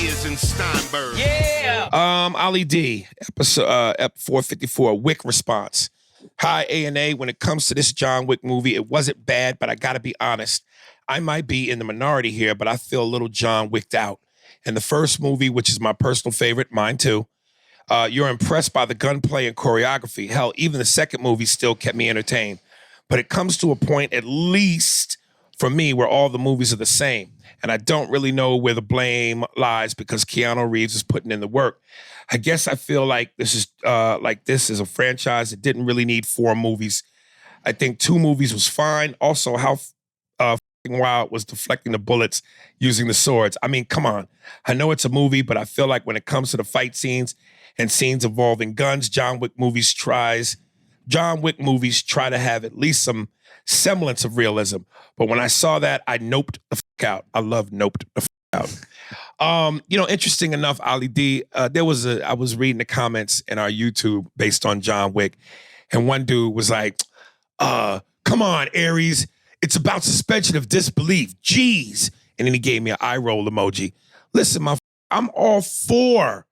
is in Steinberg. Yeah. Ali D, episode 454, Wick response. Hi, A&A. When it comes to this John Wick movie, it wasn't bad, but I gotta be honest. I might be in the minority here, but I feel a little John Wicked out. In the first movie, which is my personal favorite, mine too, you're impressed by the gunplay and choreography. Hell, even the second movie still kept me entertained. But it comes to a point, at least for me, where all the movies are the same. And I don't really know where the blame lies because Keanu Reeves is putting in the work. I guess I feel like this is a franchise that didn't really need 4 movies. I think 2 movies was fine. Also, how wild was deflecting the bullets using the swords. I mean, come on. I know it's a movie, but I feel like when it comes to the fight scenes and scenes involving guns, John Wick movies try to have at least some semblance of realism. But when I saw that, I noped the fuck out. I love noped the fuck out. Interesting enough, Ali D, I was reading the comments in our YouTube based on John Wick, and one dude was like, come on, Aries. It's about suspension of disbelief. Jeez. And then he gave me an eye roll emoji. Listen, I'm all for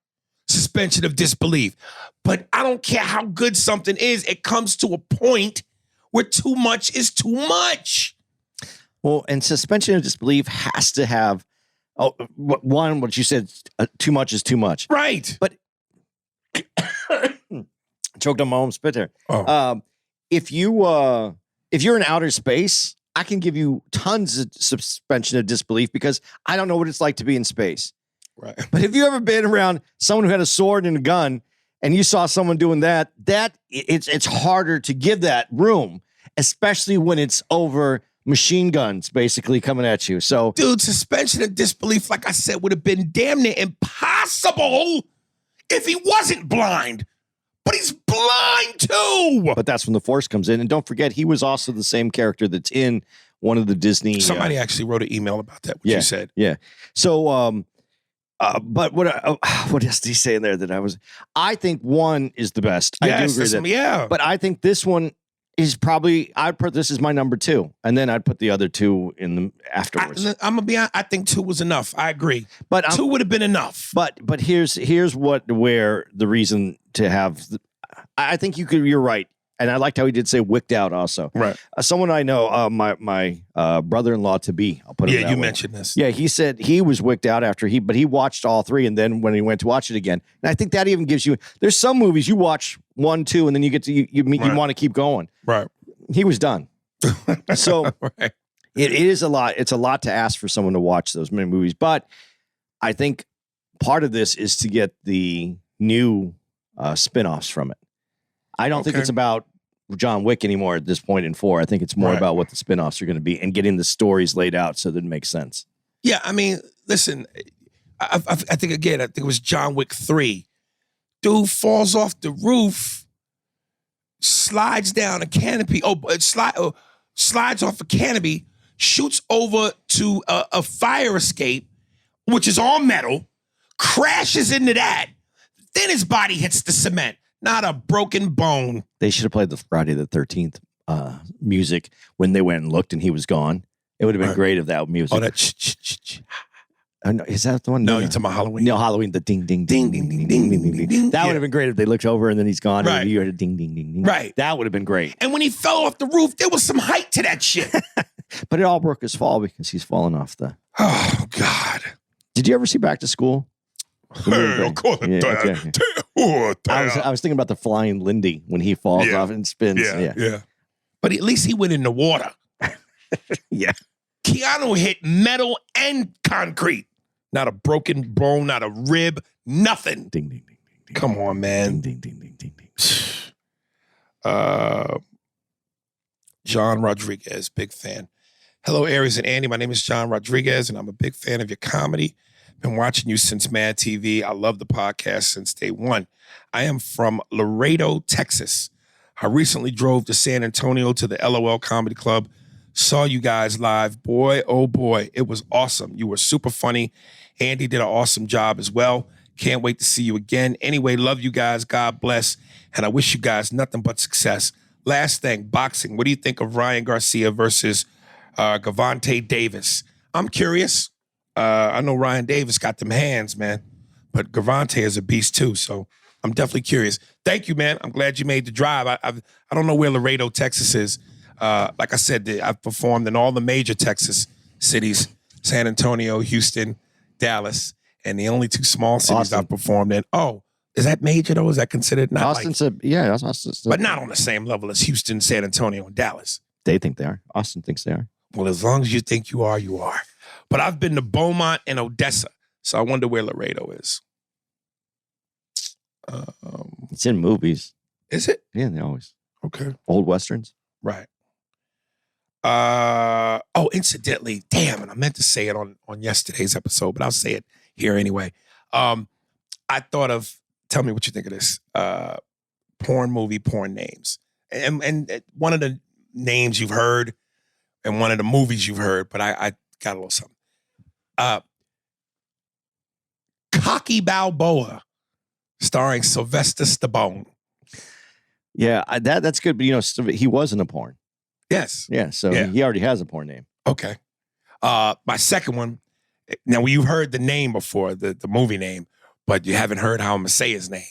suspension of disbelief, but I don't care how good something is. It comes to a point where too much is too much. Well, and suspension of disbelief has to have, what you said, too much is too much. Right. But choked on my own spit there. Oh. If you're in outer space, I can give you tons of suspension of disbelief because I don't know what it's like to be in space. Right. But have you ever been around someone who had a sword and a gun and you saw someone doing that it's harder to give that room, especially when it's over machine guns basically coming at you. So, dude, suspension of disbelief, like I said, would have been damn near impossible if he wasn't blind. But he's blind too. But that's when the Force comes in. And don't forget, he was also the same character that's in one of the Disney. Somebody actually wrote an email about that, what you said. Yeah. So, but what else did he say in there I think 1 is the best. Yes, I do agree that. Yeah. But I think this one is probably, I'd put this as my number 2. And then I'd put the other 2 in the afterwards. I'm going to be honest, I think 2 was enough. I agree. But 2 would have been enough. But here's where the reason to have, I think you're right. And I liked how he did say wicked out also. Right. Someone I know, my brother-in-law to be, I'll put it that way. Mentioned this. Yeah, he said he was wicked out but he watched all 3. And then when he went to watch it again, and I think that even gives you, there's some movies you watch 1, 2, and then you get to, you want to keep going. Right. He was done. So right. It is a lot. It's a lot to ask for someone to watch those many movies. But I think part of this is to get the new spinoffs from it. I don't think it's about John Wick anymore at this point in 4. I think it's more about what the spinoffs are going to be and getting the stories laid out so that it makes sense. Yeah, I mean, listen, I think it was John Wick 3. Dude falls off the roof, slides down a canopy, slides off a canopy, shoots over to a fire escape, which is all metal, crashes into that. Then his body hits the cement. Not a broken bone. They should have played the Friday the 13th music when they went and looked and he was gone. It would have been great if that music. Oh, that no, is that the one? No, you're talking about Halloween. No, Halloween, the ding, ding, ding, ding, ding, ding, ding, ding. That would have been great if they looked over and then he's gone. Right. And you heard a ding, ding, ding, ding. Right. That would have been great. And when he fell off the roof, there was some height to that shit. But it all broke his fall because he's fallen off the. Oh, God. Did you ever see Back to School? Hey, I was thinking about the flying Lindy when he falls off and spins. Yeah. But at least he went in the water. Yeah. Keanu hit metal and concrete. Not a broken bone, not a rib, nothing. Ding, ding, ding, ding, ding. Come on, man. Ding, ding, ding, ding, ding, ding. John Rodriguez, big fan. Hello, Aries and Andy. My name is John Rodriguez, and I'm a big fan of your comedy. Been watching you since Mad TV. I love the podcast since day one. I am from Laredo, Texas. I recently drove to San Antonio to the LOL Comedy Club. Saw you guys live. Boy, oh boy, it was awesome. You were super funny. Andy did an awesome job as well. Can't wait to see you again. Anyway, love you guys. God bless. And I wish you guys nothing but success. Last thing, boxing. What do you think of Ryan Garcia versus Gervonta Davis? I'm curious. I know Ryan Davis got them hands, man, but Gravante is a beast too. So I'm definitely curious. Thank you, man. I'm glad you made the drive. I don't know where Laredo, Texas is. Like I said, I've performed in all the major Texas cities: San Antonio, Houston, Dallas, and the only two small cities Austin. I've performed in. Oh, is that major though? Is that considered not Austin's Austin's but not on the same level as Houston, San Antonio, and Dallas? They think they are. Austin thinks they are. Well, as long as you think you are, you are. But I've been to Beaumont and Odessa, so I wonder where Laredo is. It's in movies. Is it? Yeah, they always. Okay. Old Westerns. Right. Incidentally, damn, and I meant to say it on yesterday's episode, but I'll say it here anyway. I thought of, tell me what you think of this, porn names. And one of the names you've heard and one of the movies you've heard, but I got a little something. Cocky Balboa, starring Sylvester Stallone. Yeah, that's good. But he was in a porn. Yes. Yeah, so Yeah. he already has a porn name. Okay. My second one, now you've heard the name before, the movie name, but you haven't heard how I'm going to say his name.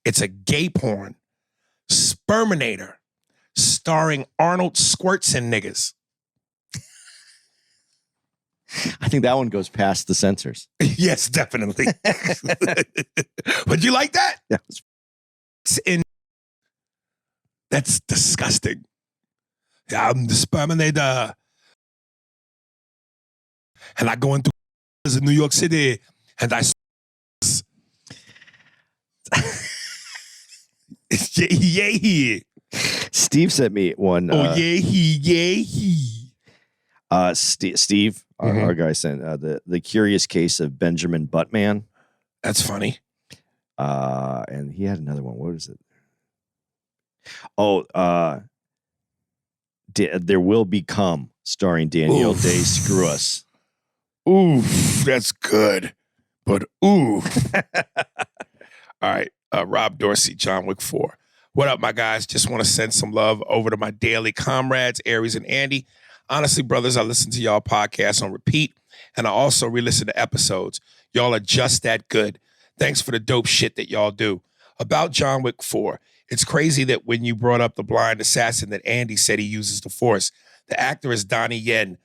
It's a gay porn, Sperminator, starring Arnold Squirts and Niggas. I think that one goes past the censors. Yes, definitely. But you like that? Yeah. That's disgusting. I'm the Sperminator. And I go into New York City and I yeah. Steve sent me one. Steve, our guy sent the Curious Case of Benjamin Buttman. That's funny. And he had another one. What is it? Oh, There Will Become, starring Daniel Day-Screw Us. Ooh, that's good. But ooh. All right. Rob Dorsey, John Wick 4. What up, my guys? Just want to send some love over to my daily comrades, Aries and Andy. Honestly, brothers, I listen to y'all podcasts on repeat, and I also re-listen to episodes. Y'all are just that good. Thanks for the dope shit that y'all do. About John Wick 4, it's crazy that when you brought up the blind assassin that Andy said he uses the Force, the actor is Donnie Yen,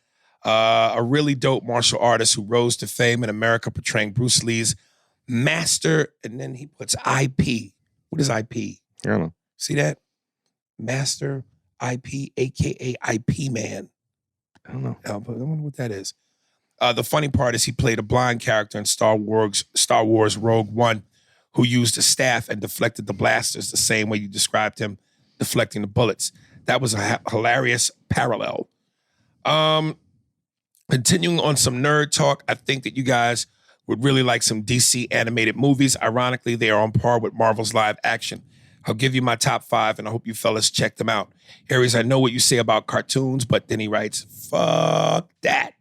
a really dope martial artist who rose to fame in America portraying Bruce Lee's master, and then he puts IP. What is IP? I don't know. See that? Master IP, a.k.a. IP Man. I don't know. I wonder what that is. The funny part is he played a blind character in Star Wars Rogue One who used a staff and deflected the blasters the same way you described him deflecting the bullets. That was a hilarious parallel. Continuing on some nerd talk, I think that you guys would really like some DC animated movies. Ironically, they are on par with Marvel's live action. I'll give you my top 5, and I hope you fellas check them out. Aries, I know what you say about cartoons, but then he writes, fuck that.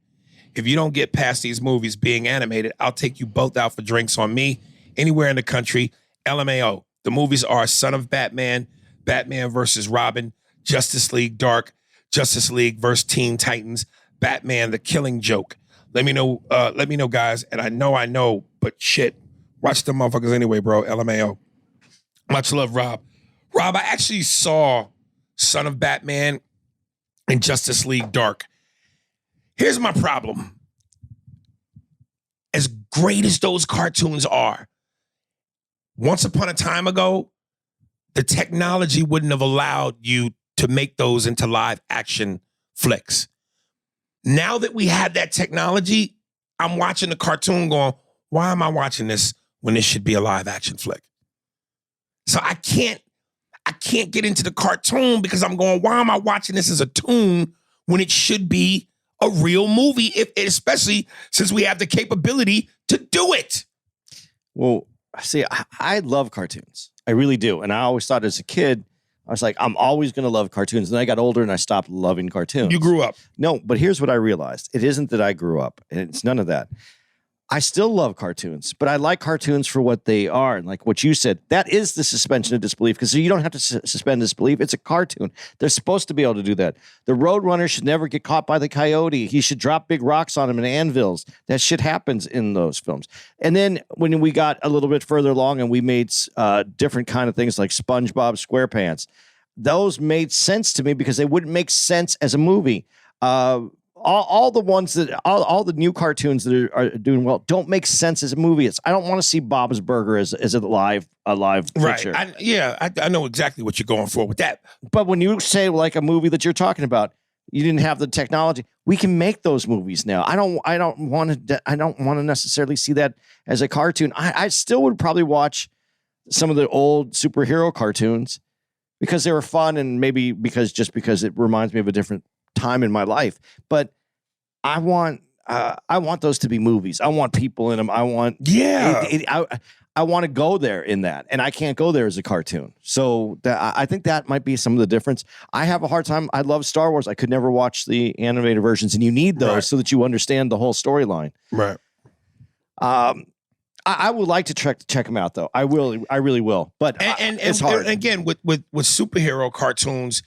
If you don't get past these movies being animated, I'll take you both out for drinks on me, anywhere in the country. LMAO. The movies are Son of Batman, Batman versus Robin, Justice League Dark, Justice League versus Teen Titans, Batman the Killing Joke. Let me know, guys. And I know, but shit. Watch them motherfuckers anyway, bro. LMAO. Much love, Rob. Rob, I actually saw Son of Batman and Justice League Dark. Here's my problem. As great as those cartoons are, once upon a time ago, the technology wouldn't have allowed you to make those into live action flicks. Now that we have that technology, I'm watching the cartoon going, why am I watching this when this should be a live action flick? So I can't get into the cartoon because I'm going, why am I watching this as a toon when it should be a real movie, especially since we have the capability to do it? Well, see, I love cartoons. I really do. And I always thought as a kid, I was like, I'm always going to love cartoons. Then I got older and I stopped loving cartoons. You grew up. No, but here's what I realized. It isn't that I grew up, and it's none of that. I still love cartoons, but I like cartoons for what they are. And like what you said, that is the suspension of disbelief because you don't have to suspend disbelief. It's a cartoon. They're supposed to be able to do that. The Roadrunner should never get caught by the coyote. He should drop big rocks on him and anvils. That shit happens in those films. And then when we got a little bit further along and we made different kind of things like SpongeBob SquarePants, those made sense to me because they wouldn't make sense as a movie. All the ones that all the new cartoons that are doing well don't make sense as a movie. I don't want to see Bob's Burger as a live picture. Right. I know exactly what you're going for with that. But when you say like a movie that you're talking about, you didn't have the technology. We can make those movies now. I don't want to necessarily see that as a cartoon. I still would probably watch some of the old superhero cartoons because they were fun and maybe because it reminds me of a different time in my life, but I want those to be movies. I want people in them. I want I want to go there in that, and I can't go there as a cartoon. So I think that might be some of the difference. I have a hard time. I love Star Wars. I could never watch the animated versions, and you need those so that you understand the whole storyline. Right. I would like to check them out, though. I really will. But it's hard. And again, with superhero cartoons,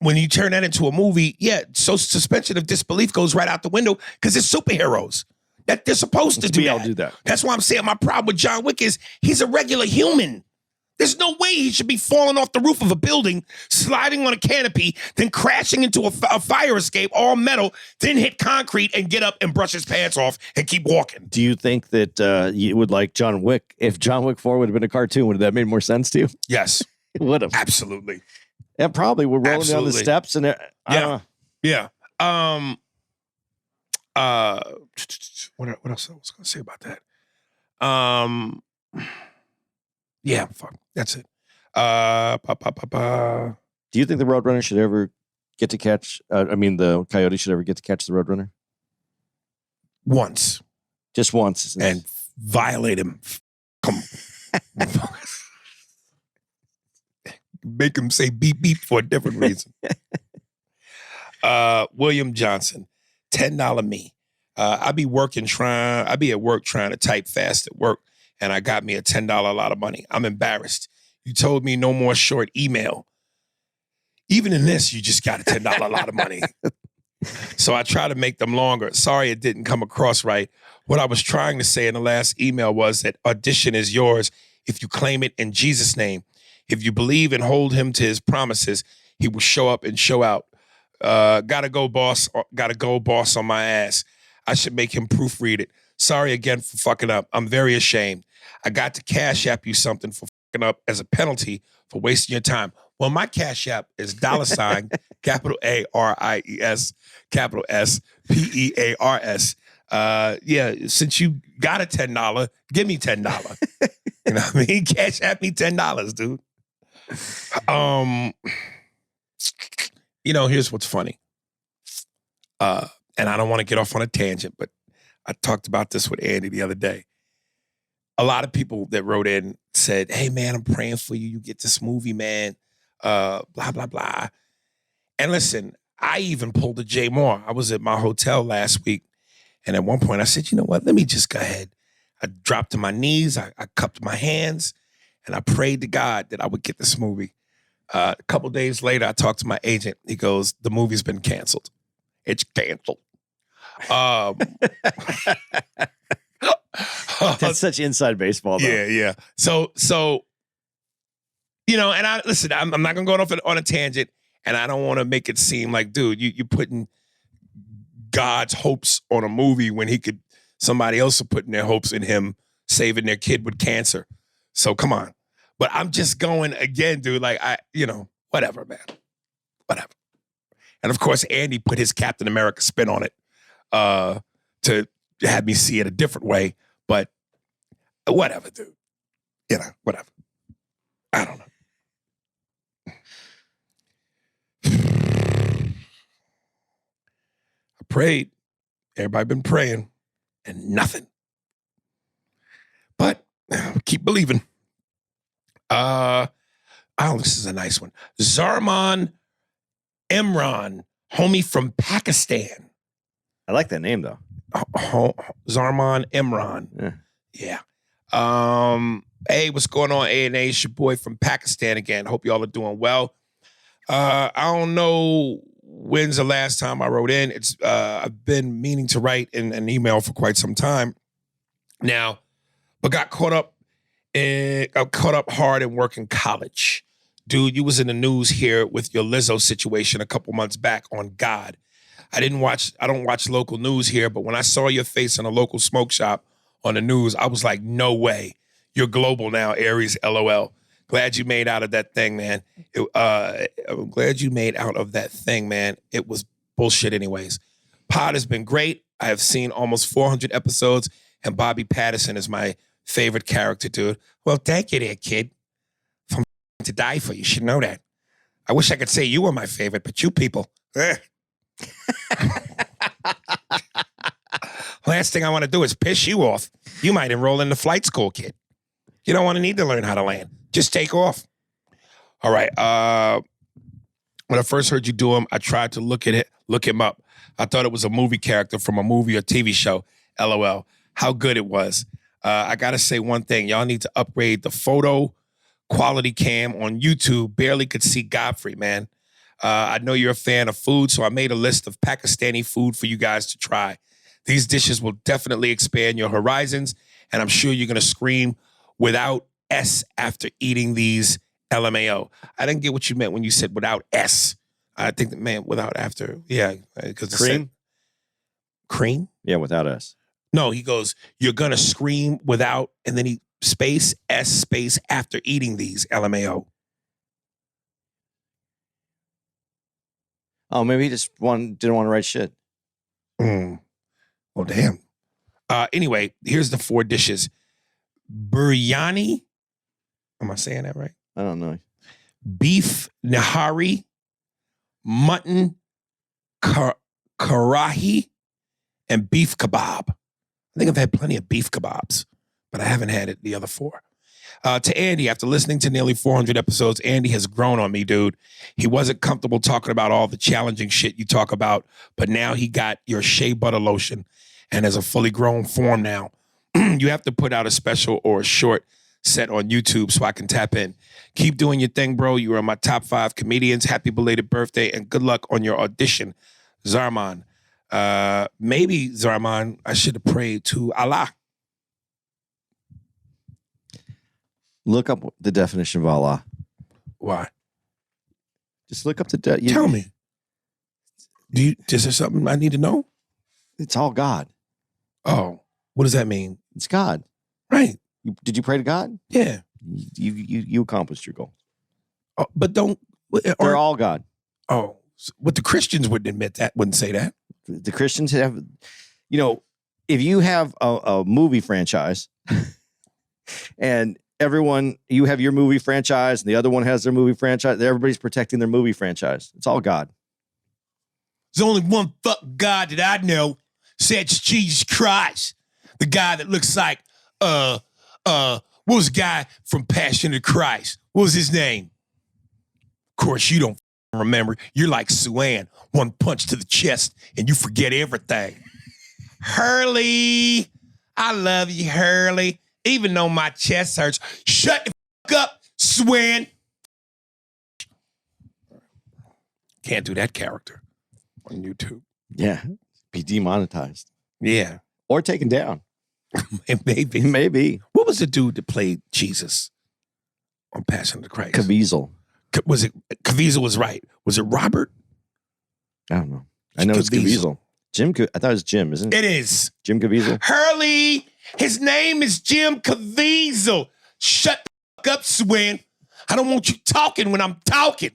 when you turn that into a movie, so suspension of disbelief goes right out the window because it's superheroes. That they're supposed to do that. That's why I'm saying my problem with John Wick is he's a regular human. There's no way he should be falling off the roof of a building, sliding on a canopy, then crashing into a fire escape, all metal, then hit concrete and get up and brush his pants off and keep walking. Do you think that you would like John Wick? If John Wick 4 would have been a cartoon, would that have made more sense to you? Yes. It would have. Absolutely. Yeah, probably. We're rolling down the steps and yeah. What else I was going to say about that? Yeah, fuck. That's it. Do you think the Roadrunner should ever get to catch? The Coyote should ever get to catch the Roadrunner? Once. Just once. And violate him. Come on. Make him say beep beep for a different reason. William Johnson, $10 me. I be at work trying to type fast at work, and I got me a $10 lot of money. I'm embarrassed. You told me no more short email. Even in this, you just got a $10 lot of money. So I try to make them longer. Sorry it didn't come across right. What I was trying to say in the last email was that audition is yours if you claim it in Jesus' name. If you believe and hold him to his promises, he will show up and show out. Gotta go, boss on my ass. I should make him proofread it. Sorry again for fucking up. I'm very ashamed. I got to Cash App you something for fucking up as a penalty for wasting your time. Well, my Cash App is $ capital ARIES, capital SPEARS. Since you got a $10, give me $10. You know what I mean? Cash App me $10, dude. Here's what's funny. And I don't want to get off on a tangent, but I talked about this with Andy the other day. A lot of people that wrote in said, hey, man, I'm praying for you. You get this movie, man. Blah, blah, blah. And listen, I even pulled a Jay Moore. I was at my hotel last week, and at one point I said, you know what? Let me just go ahead. I dropped to my knees. I cupped my hands, and I prayed to God that I would get this movie. A couple days later, I talked to my agent. He goes, the movie's been canceled. It's canceled. That's such inside baseball, though. Yeah. So, and I'm not gonna go off on a tangent, and I don't want to make it seem like, dude, you're putting God's hopes on a movie when somebody else are putting their hopes in him saving their kid with cancer. So come on. But I'm just going again, dude, like whatever, man. Whatever. And of course, Andy put his Captain America spin on it to have me see it a different way. But whatever, dude. Whatever. I don't know. I prayed. Everybody been praying and nothing. But keep believing. This is a nice one. Zarman Imran, homie from Pakistan. I like that name, though. Zarman Imran. Yeah. Hey, what's going on, A&A? It's your boy from Pakistan again. Hope y'all are doing well. I don't know when's the last time I wrote in. It's I've been meaning to write in an email for quite some time now, but got caught up hard in working college. Dude, you was in the news here with your Lizzo situation a couple months back on God. I don't watch local news here, but when I saw your face in a local smoke shop on the news, I was like, no way. You're global now, Aries, LOL. Glad you made out of that thing, man. I'm glad you made out of that thing, man. It was bullshit anyways. Pod has been great. I have seen almost 400 episodes, and Bobby Patterson is my favorite character, dude. Well, thank you there, kid. From to die for, you should know that. I wish I could say you were my favorite, but you people, last thing I want to do is piss you off. You might enroll in the flight school, kid. You don't want to need to learn how to land. Just take off. All right. When I first heard you do him, I tried to look him up. I thought it was a movie character from a movie or TV show. LOL. How good it was. I got to say one thing. Y'all need to upgrade the photo quality cam on YouTube. Barely could see Godfrey, man. I know you're a fan of food, so I made a list of Pakistani food for you guys to try. These dishes will definitely expand your horizons, and I'm sure you're going to scream without S after eating these. LMAO. I didn't get what you meant when you said without S. I think that man without after. Yeah. Because Cream? Cream? Yeah, without S. No, he goes, you're going to scream without, and then he space S space after eating these. LMAO. Oh, maybe he just didn't want to write shit. Well, damn. Anyway, here's the 4 dishes. Biryani. Am I saying that right? I don't know. Beef nahari. Mutton karahi. And beef kebab. I think I've had plenty of beef kebabs, but I haven't had the other 4. To Andy, after listening to nearly 400 episodes, Andy has grown on me, dude. He wasn't comfortable talking about all the challenging shit you talk about, but now he got your shea butter lotion and is a fully grown form now. You have to put out a special or a short set on YouTube so I can tap in. Keep doing your thing, bro. You are my top 5 comedians. Happy belated birthday and good luck on your audition, Zarman. Maybe, Zarman, I should have prayed to Allah. Look up the definition of Allah. Why? Just look up the Tell me. Is there something I need to know? It's all God. Oh, what does that mean? It's God. Right. Did you pray to God? Yeah. You accomplished your goal. Oh, but they're all God. Oh, but the Christians wouldn't say that. The Christians have, if you have a movie franchise and you have your movie franchise and the other one has their movie franchise, everybody's protecting their movie franchise. It's all God. There's only one fuck God that I know. Says Jesus Christ. The guy that looks like, what was the guy from Passion of Christ? What was his name? Of course, you don't remember. You're like Sue-Ann. One punch to the chest and you forget everything. Hurley. I love you, Hurley. Even though my chest hurts. Shut the fuck up, Sue-Ann. Can't do that character on YouTube. Yeah. Be demonetized. Yeah. Or taken down. Maybe. Maybe. What was the dude that played Jesus on Passion of the Christ? Caviezel. Was it Caviezel was right? Was it Robert? I don't know. I know it's Caviezel. I thought it was Jim, isn't it? It is. Jim Caviezel. Hurley. His name is Jim Caviezel. Shut the fuck up, Swin. I don't want you talking when I'm talking.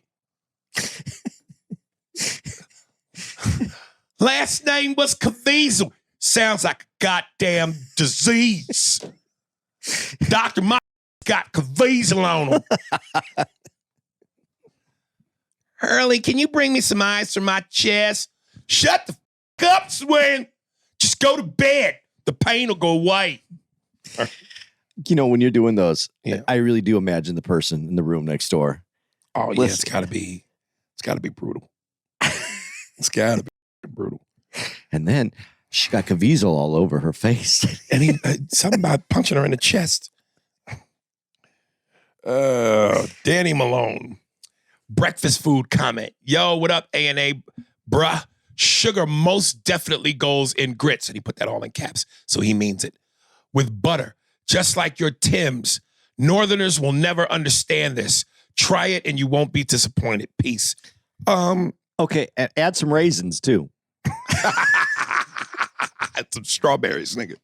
Last name was Caviezel. Sounds like a goddamn disease. Dr. Mike got Caviezel on him. Hurley, can you bring me some ice for my chest? Shut the fuck up, Swin. Just go to bed. The pain will go away. When you're doing those, I really do imagine the person in the room next door. Oh, yeah, it's gotta be brutal. It's gotta be brutal. And then She got Caviezel all over her face. And he something about punching her in the chest. Danny Malone. Breakfast food comment. Yo, what up, A&A? Bruh, sugar most definitely goes in grits. And he put that all in caps, so he means it. With butter, just like your Timbs. Northerners will never understand this. Try it and you won't be disappointed. Peace. Okay, add some raisins, too. Some strawberries, nigga.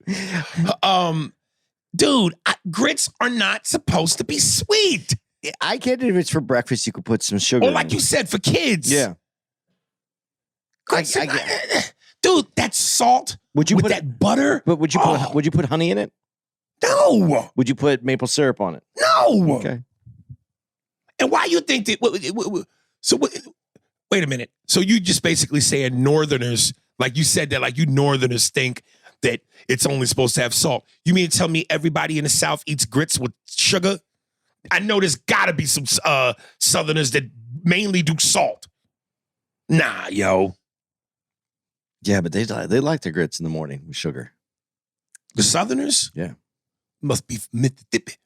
Dude, grits are not supposed to be sweet. I get it if it's for breakfast, you could put some sugar Or like you said, for kids. Yeah. Grits I get dude, that salt would you with put that butter. But would you put honey in it? No. Would you put maple syrup on it? No. Okay. And why you think that? So wait a minute. So you just basically saying Northerners, like you said that, like you Northerners think that it's only supposed to have salt. You mean to tell me everybody in the South eats grits with sugar? I know there's got to be some Southerners that mainly do salt. Nah, yo. Yeah, but they like their grits in the morning with sugar. The Southerners? Yeah. Must be from Mississippi.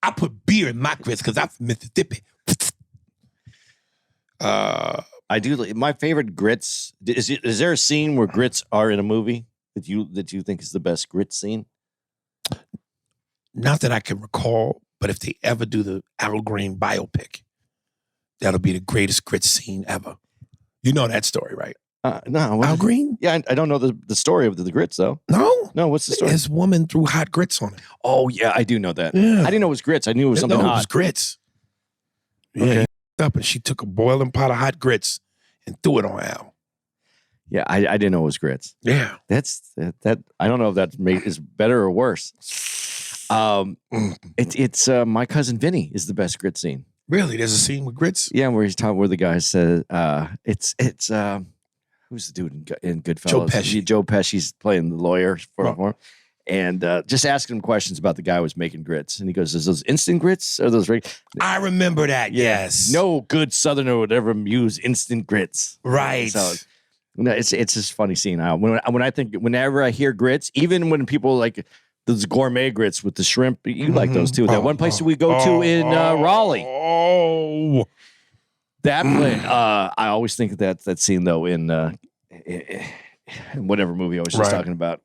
I put beer in my grits because I'm from Mississippi. I do. My favorite grits. Is there a scene where grits are in a movie that you think is the best grit scene? Not that I can recall, but if they ever do the Al Green biopic, that'll be the greatest grit scene ever. You know that story, right? No. Al Green? Yeah, I don't know the story of the grits, though. No? What's the story? His woman threw hot grits on him. Oh, yeah, I do know that. Yeah. I didn't know it was grits. I knew it was something No, hot. it was grits. Yeah, Okay. he up and she took a boiling pot of hot grits and threw it on Al. Yeah, I didn't know it was grits. Yeah. That's that. I don't know if that is better or worse. It's My Cousin Vinny is the best grit scene. Really? There's a scene with grits? Yeah, where the guy says, it's who's the dude in Goodfellas? Joe Pesci. Joe Pesci's playing the lawyer for him. And just asking him questions about the guy who was making grits. And he goes, is those instant grits or those regular? I remember that, yes. No good Southerner would ever use instant grits. Right. So, it's just a funny scene. Whenever I hear grits, even when people like those gourmet grits with the shrimp, you like those too. That one place we go to in Raleigh. Oh. That place, I always think of that scene though in whatever movie I was just talking about.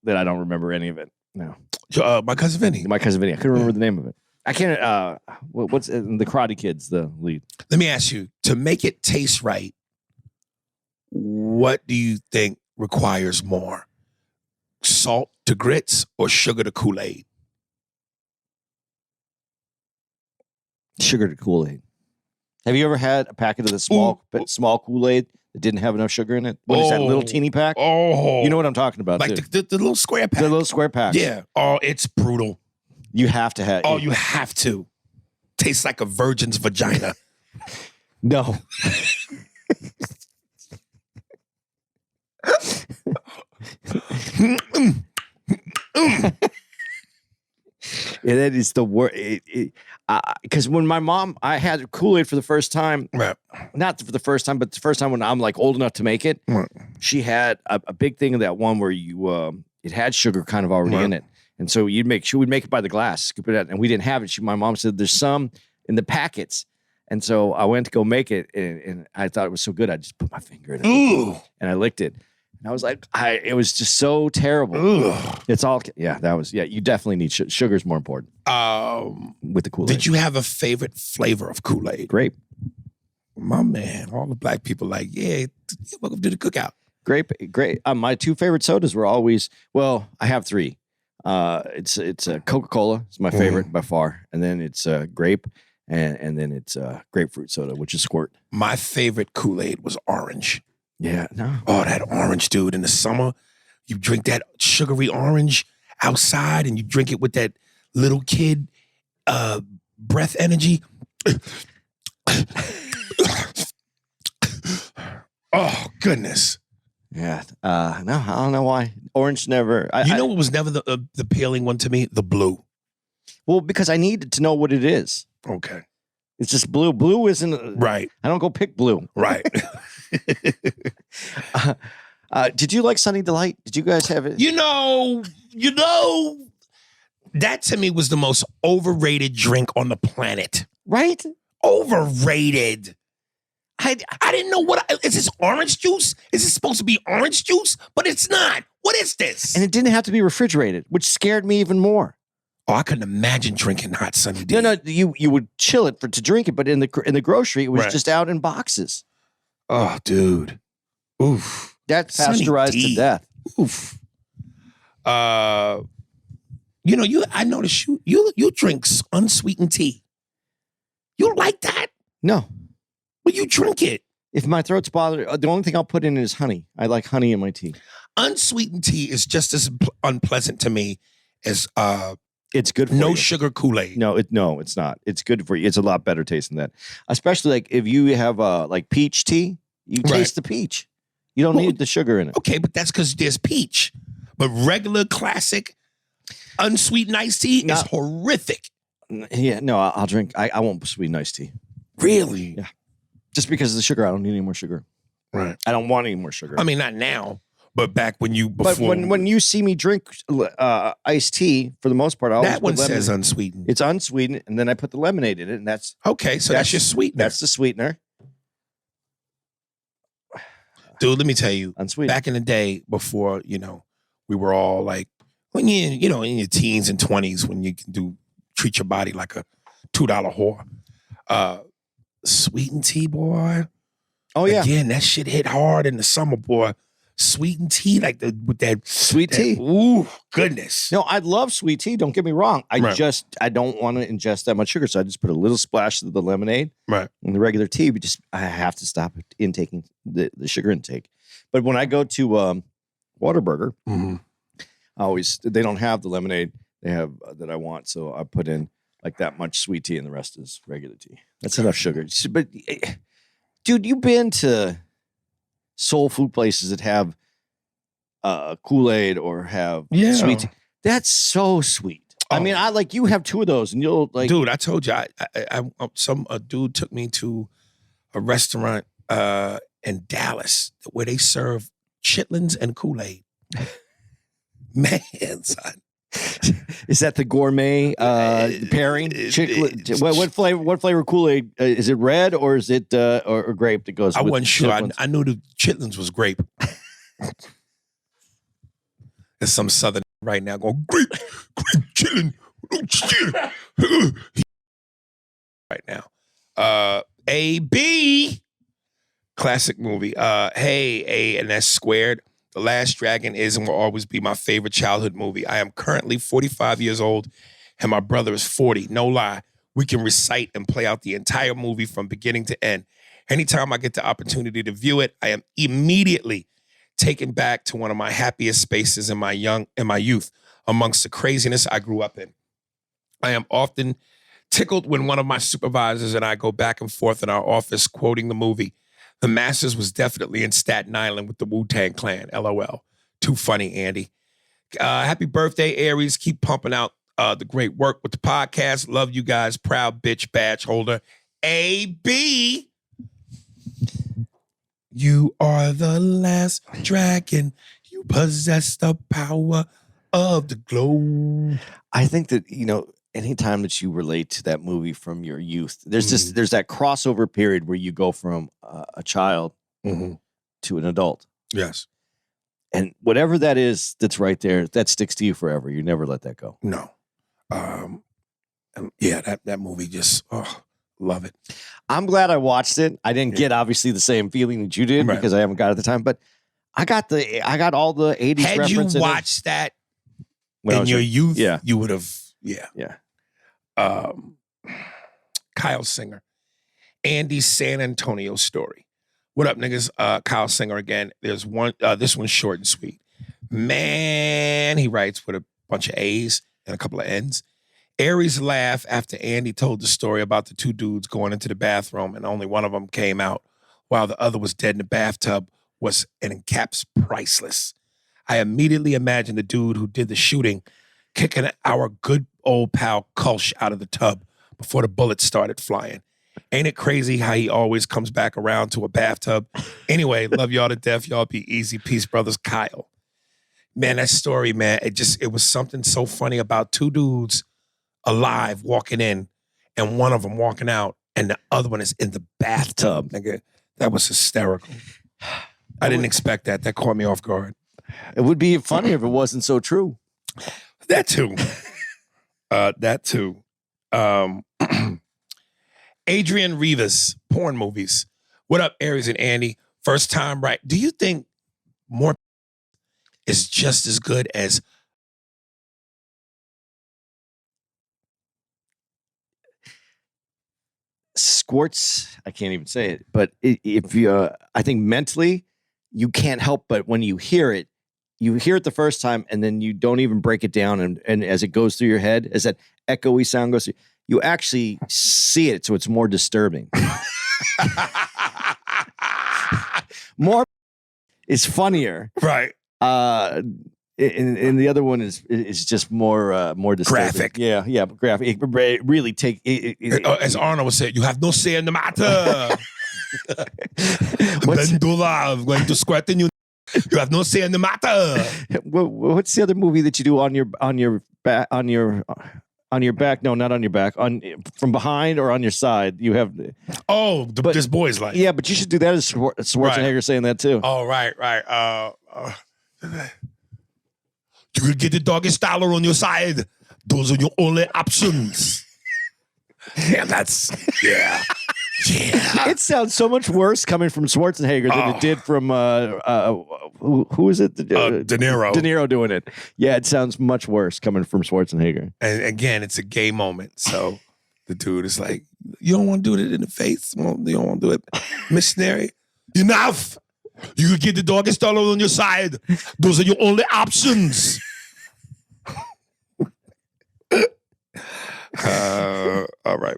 That I don't remember any of it. No. My Cousin Vinny. My Cousin Vinny. I couldn't remember the name of it. I can't. What's the Karate Kid's the lead? Let me ask you, to make it taste right, what do you think requires more? Salt to grits or sugar to Kool-Aid? Sugar to Kool-Aid. Have you ever had a packet of the small Kool-Aid that didn't have enough sugar in it? What is that little teeny pack? Oh. You know what I'm talking about, like too. the little square pack. The little square packs. Yeah. Oh, it's brutal. You have to have. Oh, you have to. Tastes like a virgin's vagina. No. Yeah, that is the worst. Because when my mom, I had Kool-Aid for the first time, Right. not for the first time, but the first time when I'm like old enough to make it, Right. she had a big thing of that one where it had sugar kind of already in it. And so she would make it by the glass, scoop it out, and we didn't have it. My mom said, there's some in the packets. And so I went to go make it, and I thought it was so good, I just put my finger in it. Ooh. And I licked it. And I was like, it was just so terrible. Ugh. It's all, you definitely need sugar's more important with the Kool-Aid. Did you have a favorite flavor of Kool-Aid? Grape. My man, all the black people like, yeah, welcome to the cookout. Grape. My two favorite sodas were always, I have three. It's Coca-Cola. It's my favorite by far. And then it's grape. And then it's grapefruit soda, which is Squirt. My favorite Kool-Aid was orange. Yeah, no. Oh, that orange, dude. In the summer, you drink that sugary orange outside and you drink it with that little kid breath energy. Oh, goodness. Yeah. No, I don't know why. Orange never. You know what was never the appealing one to me? The blue. Well, because I needed to know what it is. Okay. It's just blue. Blue isn't. Right. I don't go pick blue. Right. Did you like Sunny Delight? Did you guys have it? You know, that to me was the most overrated drink on the planet. Right? Overrated. I didn't know is this orange juice? Is this supposed to be orange juice? But it's not. What is this? And it didn't have to be refrigerated, which scared me even more. Oh, I couldn't imagine drinking hot Sunny D. No, you would chill it to drink it, but in the grocery, it was just out in boxes. Oh, dude. Oof. That's pasteurized to death. Oof. I noticed you drink unsweetened tea. You like that? No. Well, you drink it. If my throat's bothered, the only thing I'll put in is honey. I like honey in my tea. Unsweetened tea is just as unpleasant to me as it's good for you. No sugar Kool-Aid. No, it's not. It's good for you. It's a lot better taste than that. Especially like if you have like peach tea, you taste the peach. You don't need the sugar in it. Okay, but that's because there's peach. But regular classic unsweetened iced tea is horrific. Yeah, no, I'll drink. I won't sweeten iced tea. Really? Yeah. Just because of the sugar, I don't need any more sugar. Right. I don't want any more sugar. I mean, not now, but back when you before. But when you see me drink iced tea, for the most part, I always that one says unsweetened. It's unsweetened, and then I put the lemonade in it, and that's okay. So that's your sweetener. That's the sweetener. Dude, let me tell you, unsweetened. Back in the day, before we were all like when you in your teens and 20s, when you can treat your body like a $2 whore. Sweetened tea, boy. Oh yeah. Again, that shit hit hard in the summer, boy. Sweetened tea, with that sweet tea. Ooh, goodness. No, I love sweet tea. Don't get me wrong. I don't want to ingest that much sugar, so I just put a little splash of the lemonade. Right. And the regular tea, I have to stop intaking the sugar intake. But when I go to Whataburger, they don't have the lemonade they have that I want, so I put in like that much sweet tea, and the rest is regular tea. That's enough sugar. But, dude, you've been to soul food places that have Kool-Aid or have sweet tea. That's so sweet. Oh. I mean, you have two of those, and you'll like. Dude, I told you, a dude took me to a restaurant in Dallas where they serve chitlins and Kool-Aid. Man, son. Is that the gourmet pairing? What flavor Kool-Aid? Is it red or is it or grape that goes? I wasn't sure. Chitlins? I knew the chitlins was grape. There's some southern right now going grape chitlin. Right now, A.B. classic movie. Hey, A and S squared. The Last Dragon is and will always be my favorite childhood movie. I am currently 45 years old, and my brother is 40. No lie. We can recite and play out the entire movie from beginning to end. Anytime I get the opportunity to view it, I am immediately taken back to one of my happiest spaces in my youth, amongst the craziness I grew up in. I am often tickled when one of my supervisors and I go back and forth in our office quoting the movie. The Masters was definitely in Staten Island with the Wu-Tang Clan. LOL. Too funny, Andy. Happy birthday, Aries. Keep pumping out the great work with the podcast. Love you guys. Proud bitch badge holder. A.B. You are the last dragon. You possess the power of the globe. I think that, anytime that you relate to that movie from your youth, there's that crossover period where you go from a child to an adult. Yes. And whatever that is that's right there, that sticks to you forever. You never let that go. No. That movie just, love it. I'm glad I watched it. I didn't get obviously the same feeling that you did because I haven't got it at the time, but I got all the 80s references. Had you watched that in your youth, you would have, Kyle Singer, Andy's San Antonio story. What up, niggas? Kyle Singer again. There's one. This one's short and sweet. Man, he writes with a bunch of A's and a couple of N's. Aries laughed after Andy told the story about the two dudes going into the bathroom and only one of them came out while the other was dead in the bathtub was and in caps priceless. I immediately imagined the dude who did the shooting kicking our good old pal Kulsh out of the tub before the bullets started flying. Ain't it crazy how he always comes back around to a bathtub? Anyway, love y'all to death. Y'all be easy. Peace, brothers. Kyle. Man, that story, man, it was something so funny about two dudes alive walking in and one of them walking out and the other one is in the bathtub. Nigga, that was hysterical. I didn't expect that. That caught me off guard. It would be funny if it wasn't so true. That too. That too. Adrian Rivas, porn movies. What up, Aries and Andy? First time, right? Do you think more is just as good as Squirts? I can't even say it, but if you, I think mentally, you can't help but when you hear it the first time, and then you don't even break it down, and as it goes through your head, as that echoey sound goes through, you actually see it, so it's more disturbing. More is funnier, right? And the other one is just more disturbing. Graphic. Yeah, graphic. It really take it, as Arnold would say, you have no say in the matter. Bendula, I'm going to squirt in you. You have no say in the matter. What's the other movie that you do on your back? On your back? No, not on your back. From behind or on your side. You have. This boy's life. Yeah, but you should do that as Schwarzenegger saying that too. Oh, right. You could get the doggy style on your side. Those are your only options. Yeah, yeah. It sounds so much worse coming from Schwarzenegger than it did from who is it? De Niro. De Niro doing it. Yeah, it sounds much worse coming from Schwarzenegger. And again, it's a gay moment. So the dude is like, you don't want to do it in the face? Well, you don't want to do it. Missionary, enough. You could get the doggy style on your side. Those are your only options. All right.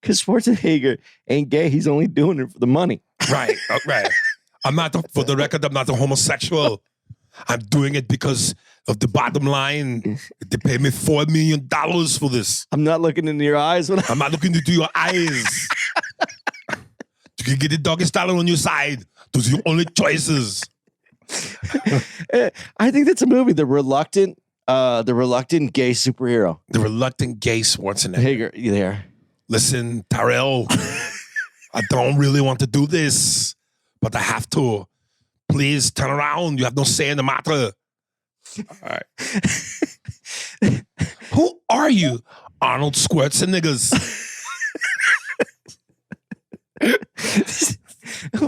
Because Schwarzenegger ain't gay. He's only doing it for the money. Right. For the record, I'm not a homosexual. I'm doing it because of the bottom line. They pay me $4 million for this. I'm not looking into your eyes. I'm not looking into your eyes. You can get the doggy style on your side. Those are your only choices. I think that's a movie. The reluctant gay superhero. The reluctant gay Schwarzenegger. Hager, you there? Listen, Tyrell, I don't really want to do this, but I have to. Please turn around. You have no say in the matter. All right. Who are you, Arnold Schwarzenegger?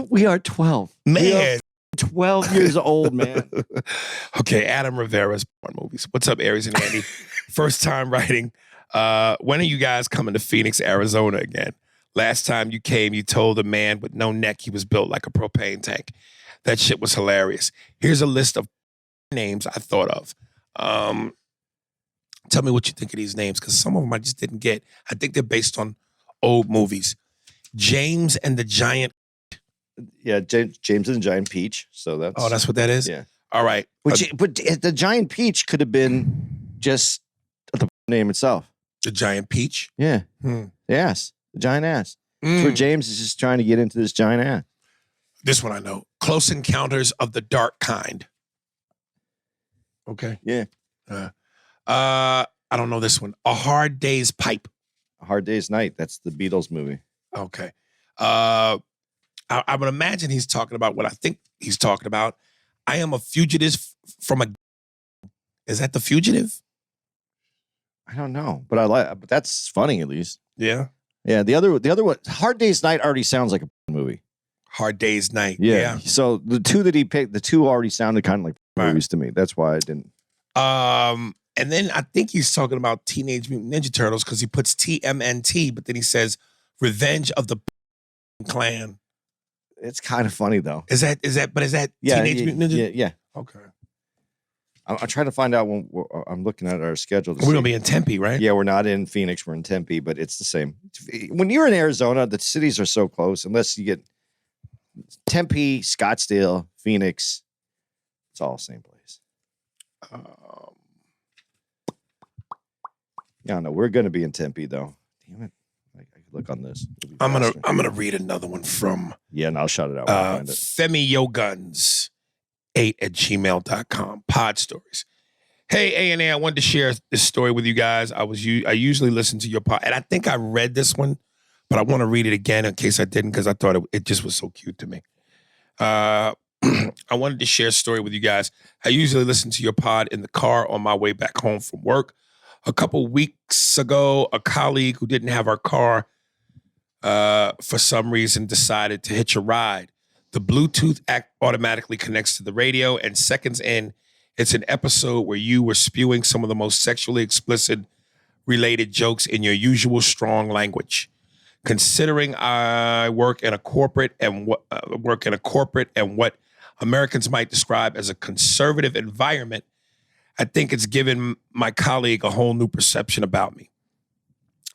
We are 12. Man. 12 years old, man. Okay, Adam Rivera's porn movies. What's up, Aries and Andy? First time writing. When are you guys coming to Phoenix, Arizona again? Last time you came, you told a man with no neck he was built like a propane tank. That shit was hilarious. Here's a list of names I thought of. Tell me what you think of these names, because some of them I just didn't get. I think they're based on old movies. James and the Giant. Yeah, James and the Giant Peach. So that's what that is? Yeah. All right. But the Giant Peach could have been just the name itself. The Giant Peach? Yeah. The ass. The giant ass. That's where James is just trying to get into this giant ass. This one I know. Close Encounters of the Dark Kind. Okay. Yeah. I don't know this one. A Hard Day's Pipe. A Hard Day's Night. That's the Beatles movie. Okay. I would imagine he's talking about what I think he's talking about. I am a fugitive from a. Is that The Fugitive? I don't know, but that's funny at least. Yeah. Yeah. The other one, Hard Day's Night, already sounds like a movie. Hard Day's Night. Yeah. So the two that he picked, the two already sounded kind of like movies to me. That's why I didn't. And then I think he's talking about Teenage Mutant Ninja Turtles because he puts TMNT, but then he says Revenge of the Clan. It's kind of funny though. Is that Teenage Mutant Ninja? Yeah. Okay. I'm trying to find out when I'm looking at our schedule. We're gonna be in Tempe, right? Yeah, we're not in Phoenix. We're in Tempe, but it's the same. When you're in Arizona, the cities are so close. Unless you get Tempe, Scottsdale, Phoenix, it's all the same place. Yeah, no, we're going to be in Tempe, though. Damn it. I could look on this. I'm gonna read another one from and I'll shout it out when I find it. FemiYoguns8@gmail.com. Pod stories. Hey, A&A, I wanted to share this story with you guys. I usually listen to your pod, and I think I read this one, but I want to read it again in case I didn't, because I thought it just was so cute to me. I wanted to share a story with you guys. I usually listen to your pod in the car on my way back home from work. A couple weeks ago, a colleague who didn't have her car for some reason decided to hitch a ride. The Bluetooth app automatically connects to the radio, and seconds in, it's an episode where you were spewing some of the most sexually explicit related jokes in your usual strong language. Considering I work in a corporate and what Americans might describe as a conservative environment, I think it's given my colleague a whole new perception about me.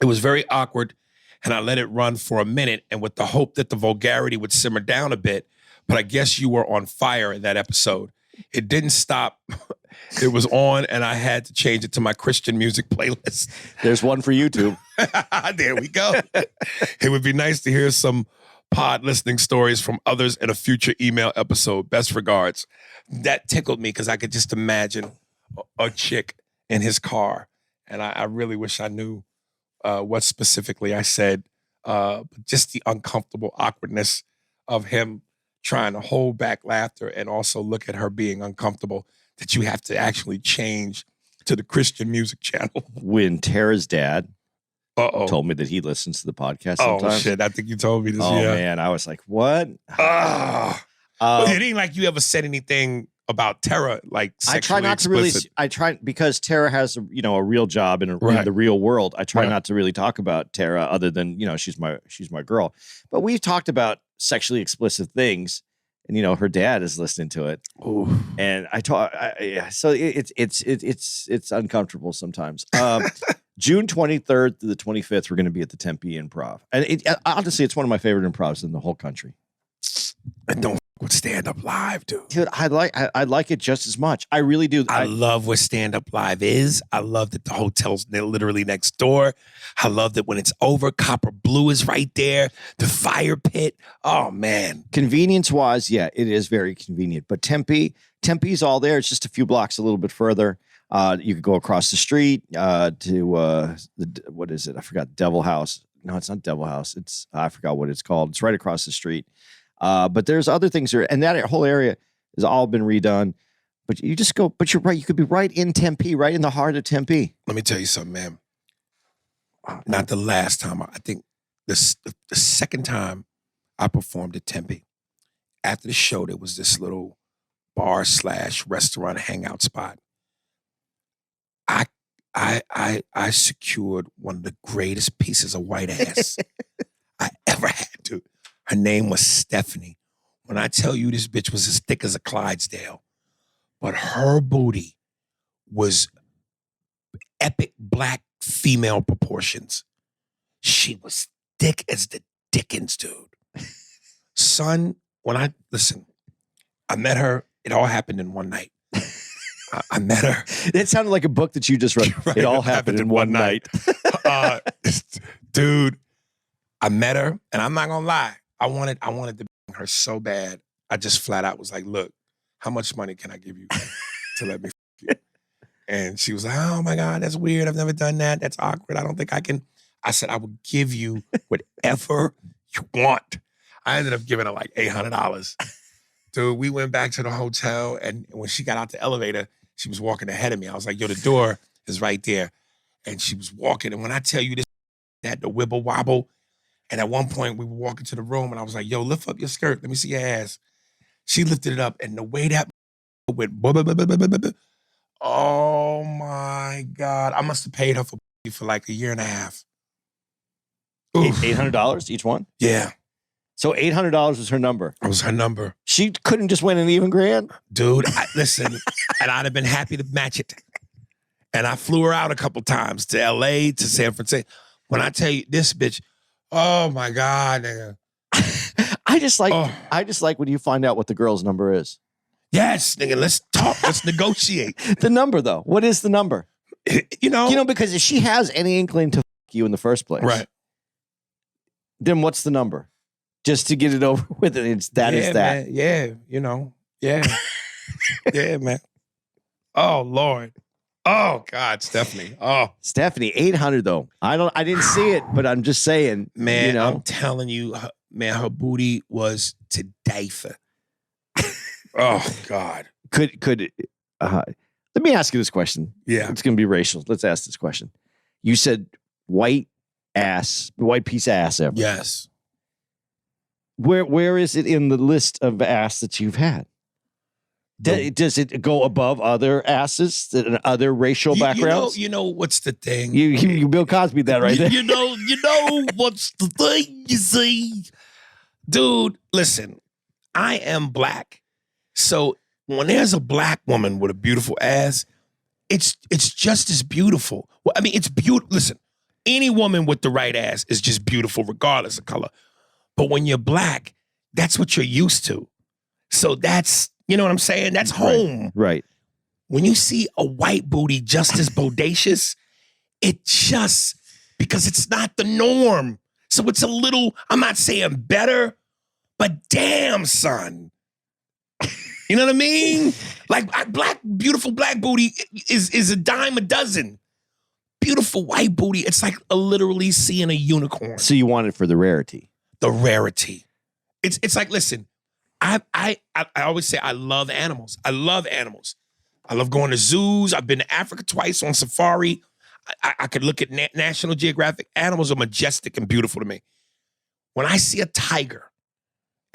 It was very awkward, and I let it run for a minute, and with the hope that the vulgarity would simmer down a bit, but I guess you were on fire in that episode. It didn't stop. It was on, and I had to change it to my Christian music playlist. There's one for YouTube. There we go. It would be nice to hear some pod listening stories from others in a future email episode. Best regards. That tickled me because I could just imagine a chick in his car, and I really wish I knew what specifically I said, but just the uncomfortable awkwardness of him trying to hold back laughter and also look at her being uncomfortable, that you have to actually change to the Christian music channel. When Tara's dad told me that he listens to the podcast sometimes. Oh, shit. I think you told me this. Oh, man. I was like, what? Well, it ain't like you ever said anything about Tara, like sexually I try not explicit. to really, because Tara has, a real job in the real world. I try not to really talk about Tara other than, she's my girl. But we've talked about sexually explicit things, and her dad is listening to it. Ooh. And so it's uncomfortable sometimes. June 23rd to the 25th, we're going to be at the Tempe Improv, and honestly, it's one of my favorite improvs in the whole country. I don't with stand up live, dude. I like it just as much. I really do. I love what stand up live is. I love that the hotel's literally next door. I love that when it's over, Copper Blue is right there. The fire pit. Oh man. Convenience wise, yeah, it is very convenient. But Tempe's all there. It's just a few blocks a little bit further. You could go across the street to what is it? I forgot. Devil House. No, it's not Devil House. I forgot what it's called. It's right across the street. But there's other things there, and that whole area has all been redone. But you just go. But you're right. You could be right in Tempe, right in the heart of Tempe. Let me tell you something, man. Not the last time. I think the second time I performed at Tempe. After the show, there was this little bar / restaurant hangout spot. I secured one of the greatest pieces of white ass I ever had, dude. Her name was Stephanie. When I tell you this bitch was as thick as a Clydesdale, but her booty was epic black female proportions. She was thick as the Dickens, dude. Son, I met her. It all happened in one night. I met her. It sounded like a book that you just read. Right, it all happened in one night. Dude, I met her, and I'm not gonna lie. I wanted to bang her so bad. I just flat out was like, look, how much money can I give you to let me f you? And she was like, oh my God, that's weird. I've never done that. That's awkward. I don't think I can. I said, I will give you whatever you want. I ended up giving her like $800. Dude, we went back to the hotel, and when she got out the elevator, she was walking ahead of me. I was like, yo, the door is right there. And she was walking. And when I tell you this, had the wibble wobble. And at one point, we were walking to the room, and I was like, yo, lift up your skirt. Let me see your ass. She lifted it up, and the way that went, oh, my God. I must have paid her for like a year and a half. $800 each one? Yeah. So $800 was her number. It was her number. She couldn't just win an even grand? Dude, listen, and I'd have been happy to match it. And I flew her out a couple times to LA, to San Francisco. When I tell you this bitch, oh my God, nigga. I just like when you find out what the girl's number is. Yes, nigga, let's talk. Let's negotiate. The number, though. What is the number? Because if she has any inkling to you in the first place, right? Then what's the number? Just to get it over with, and it's that is that. Man. Yeah, yeah, man. Oh Lord. Oh God, Stephanie. Oh, Stephanie, 800 though. I didn't see it, but I'm just saying, man. I'm telling you, man, her booty was to die for. Oh God. Could let me ask you this question. Yeah, it's going to be racial. Let's ask this question. You said white piece of ass ever. Yes. Where is it in the list of ass that you've had? Does it go above other asses and other racial backgrounds? You know what's the thing? You Bill Cosby that right there. You know what's the thing, you see? Dude, listen, I am black. So when there's a black woman with a beautiful ass, it's just as beautiful. Well, I mean, it's beautiful. Listen, any woman with the right ass is just beautiful regardless of color. But when you're black, that's what you're used to. So that's, you know what I'm saying? That's home. Right. When you see a white booty just as bodacious, it just, because it's not the norm. So it's a little, I'm not saying better, but damn, son. You know what I mean? Like beautiful black booty is a dime a dozen. Beautiful white booty, it's like literally seeing a unicorn. So you want it for the rarity. The rarity. It's like, listen, I always say I love animals. I love animals. I love going to zoos. I've been to Africa twice on safari. I could look at National Geographic. Animals are majestic and beautiful to me. When I see a tiger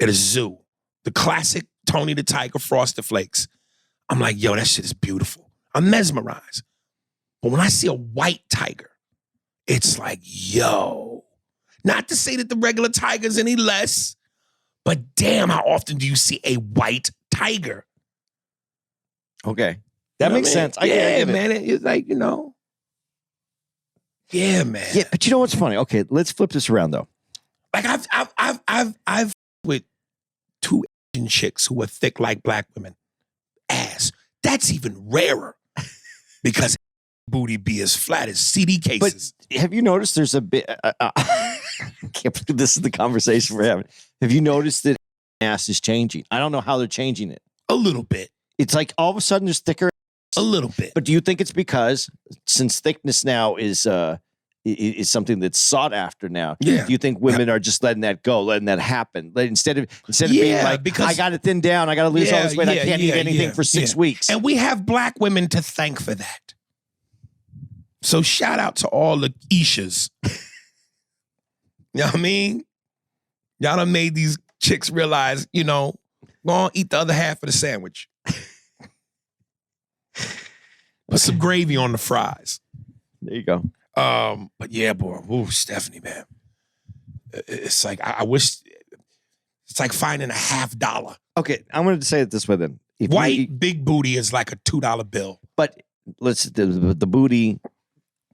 at a zoo, the classic Tony the Tiger Frosted Flakes, I'm like, yo, that shit is beautiful. I'm mesmerized. But when I see a white tiger, it's like, yo, not to say that the regular tiger's any less, but damn, how often do you see a white tiger? Okay. That makes sense. I get it, man. It's like, yeah, man. Yeah, but you know what's funny? Okay, let's flip this around though. Like I've with two Asian chicks who are thick like black women. Ass. That's even rarer because booty be as flat as CD cases. But have you noticed there's a bit? I can't believe this is the conversation we're having. Have you noticed that ass is changing? I don't know how they're changing it. A little bit. It's like all of a sudden there's thicker. A little bit. But do you think it's because since thickness now is something that's sought after now? Yeah. Do you think women are just letting that go, letting that happen? Instead of being like, because I got to thin down, I got to lose all this weight, I can't eat anything for 6 weeks. And we have black women to thank for that. So shout out to all the Ishas. You know what I mean? Y'all done made these chicks realize, go on, eat the other half of the sandwich. Put some gravy on the fries. There you go. But yeah, boy, ooh, Stephanie, man. It's like, I wish, it's like finding $50. Okay, I'm going to say it this way then. White big booty is like a $2 bill. But the booty,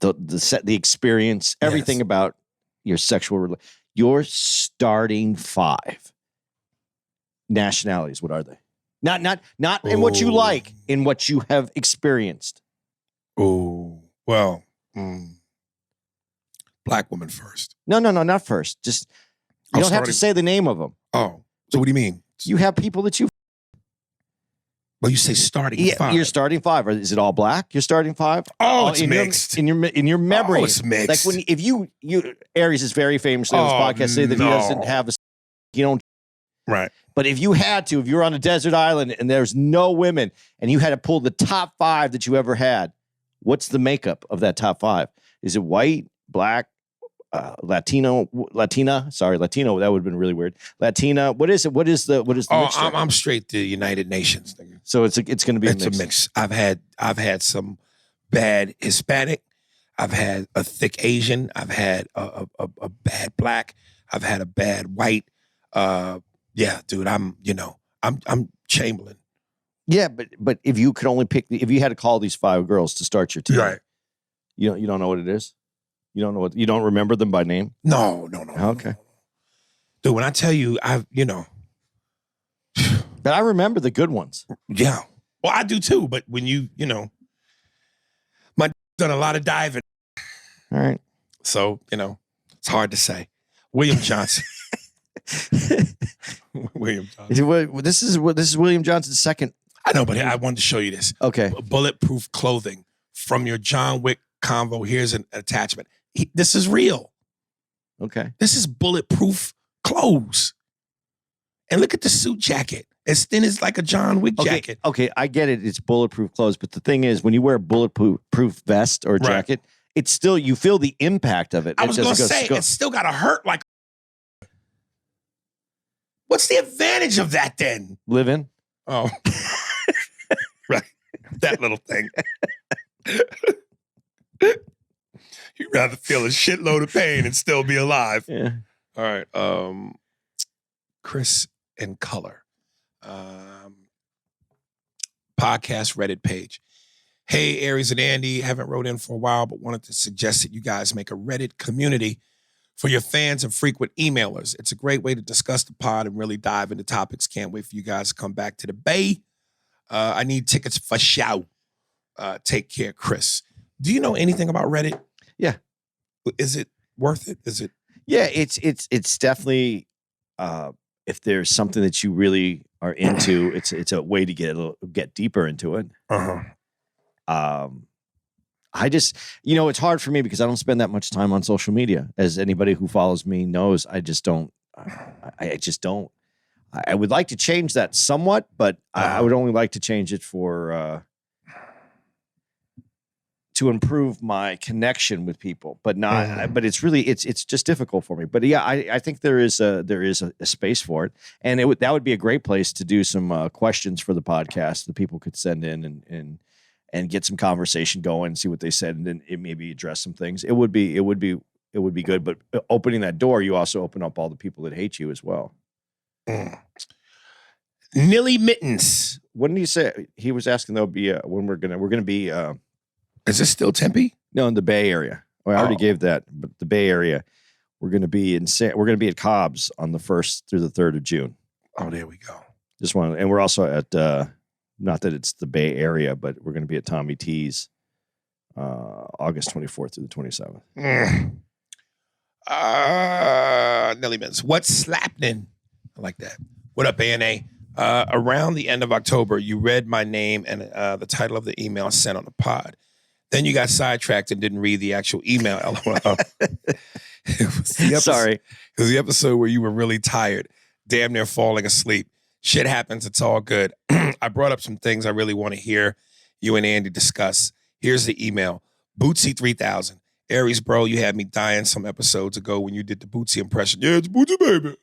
the experience, everything about your sexual, your starting 5 nationalities. What are they? Not in what you like, in what you have experienced. Oh, well, black woman first. No, not first. Just you don't have to say the name of them. Oh, so what do you mean? You have people that you. Well, you say starting 5. You're starting 5. Or is it all black? You're starting 5. Oh, it's mixed in your memory. Oh, it's mixed. Like if you Aries is very famous on this podcast say that he doesn't have you don't. Right. But if you were on a desert island and there's no women and you had to pull the top 5 that you ever had, what's the makeup of that top 5? Is it white, black, Latina? Sorry, Latino. That would have been really weird. Latina. What is it? What is the mixture? I'm straight to United Nations. Nigga. So it's going to be a mix. I've had some bad Hispanic. I've had a thick Asian. I've had a bad black. I've had a bad white. Yeah, dude, I'm Chamberlain. Yeah, but if you could only pick, if you had to call these 5 girls to start your team, right? You don't know what it is. You don't remember them by name. No. Okay, dude. When I tell you, but I remember the good ones. Yeah, well, I do too. But when my Done a lot of diving. All right. So, it's hard to say. William Johnson. William Johnson. This is William Johnson's second. I know, but I wanted to show you this. Okay. Bulletproof clothing from your John Wick convo. Here's an attachment. This is real. Okay. This is bulletproof clothes. And look at the suit jacket. As thin as like a John Wick jacket. Okay, I get it. It's bulletproof clothes. But the thing is, when you wear a bulletproof vest or jacket, it's still, you feel the impact of it. I was going to say, it's still got to hurt like. What's the advantage of that then? Live in. Oh. Right. That little thing. You'd rather feel a shitload of pain and still be alive. Yeah. All right. Chris and Color. Podcast Reddit page. Hey, Aries and Andy, haven't wrote in for a while, but wanted to suggest that you guys make a Reddit community for your fans and frequent emailers. It's a great way to discuss the pod and really dive into topics. Can't wait for you guys to come back to the Bay. I need tickets for show. Take care, Chris. Do you know anything about Reddit? Yeah. Is it worth it? Is it? Yeah, it's definitely if there's something that you really are into, it's a way to get deeper into it. I just, it's hard for me because I don't spend that much time on social media. As anybody who follows me knows, I just don't. I would like to change that somewhat, but I would only like to change it for to improve my connection with people, but not. But it's really it's just difficult for me. But yeah, I think there is a space for it, and that would be a great place to do some questions for the podcast that people could send in and get some conversation going and see what they said, and then it maybe address some things. It would be good. But opening that door, you also open up all the people that hate you as well. Nilly Mittens. What did he say? He was asking there'll be when we're gonna be. Is this still Tempe? No, in the Bay Area. Well, I already gave that, but the Bay Area, we're gonna be at Cobb's on the 1st through the 3rd of June. Oh, there we go. Just one, and we're also at not that it's the Bay Area, but we're gonna be at Tommy T's August 24th through the 27th. Nelly Mittens. What's slappening? I like that. What up, ANA? Around the end of October, you read my name and the title of the email sent on the pod. Then you got sidetracked and didn't read the actual email. LOL. Sorry. It was the episode where you were really tired, damn near falling asleep. Shit happens. It's all good. I brought up some things I really want to hear you and Andy discuss. Here's the email. Bootsy 3000. Aries, bro, you had me dying some episodes ago when you did the Bootsy impression. Yeah, it's Bootsy, baby.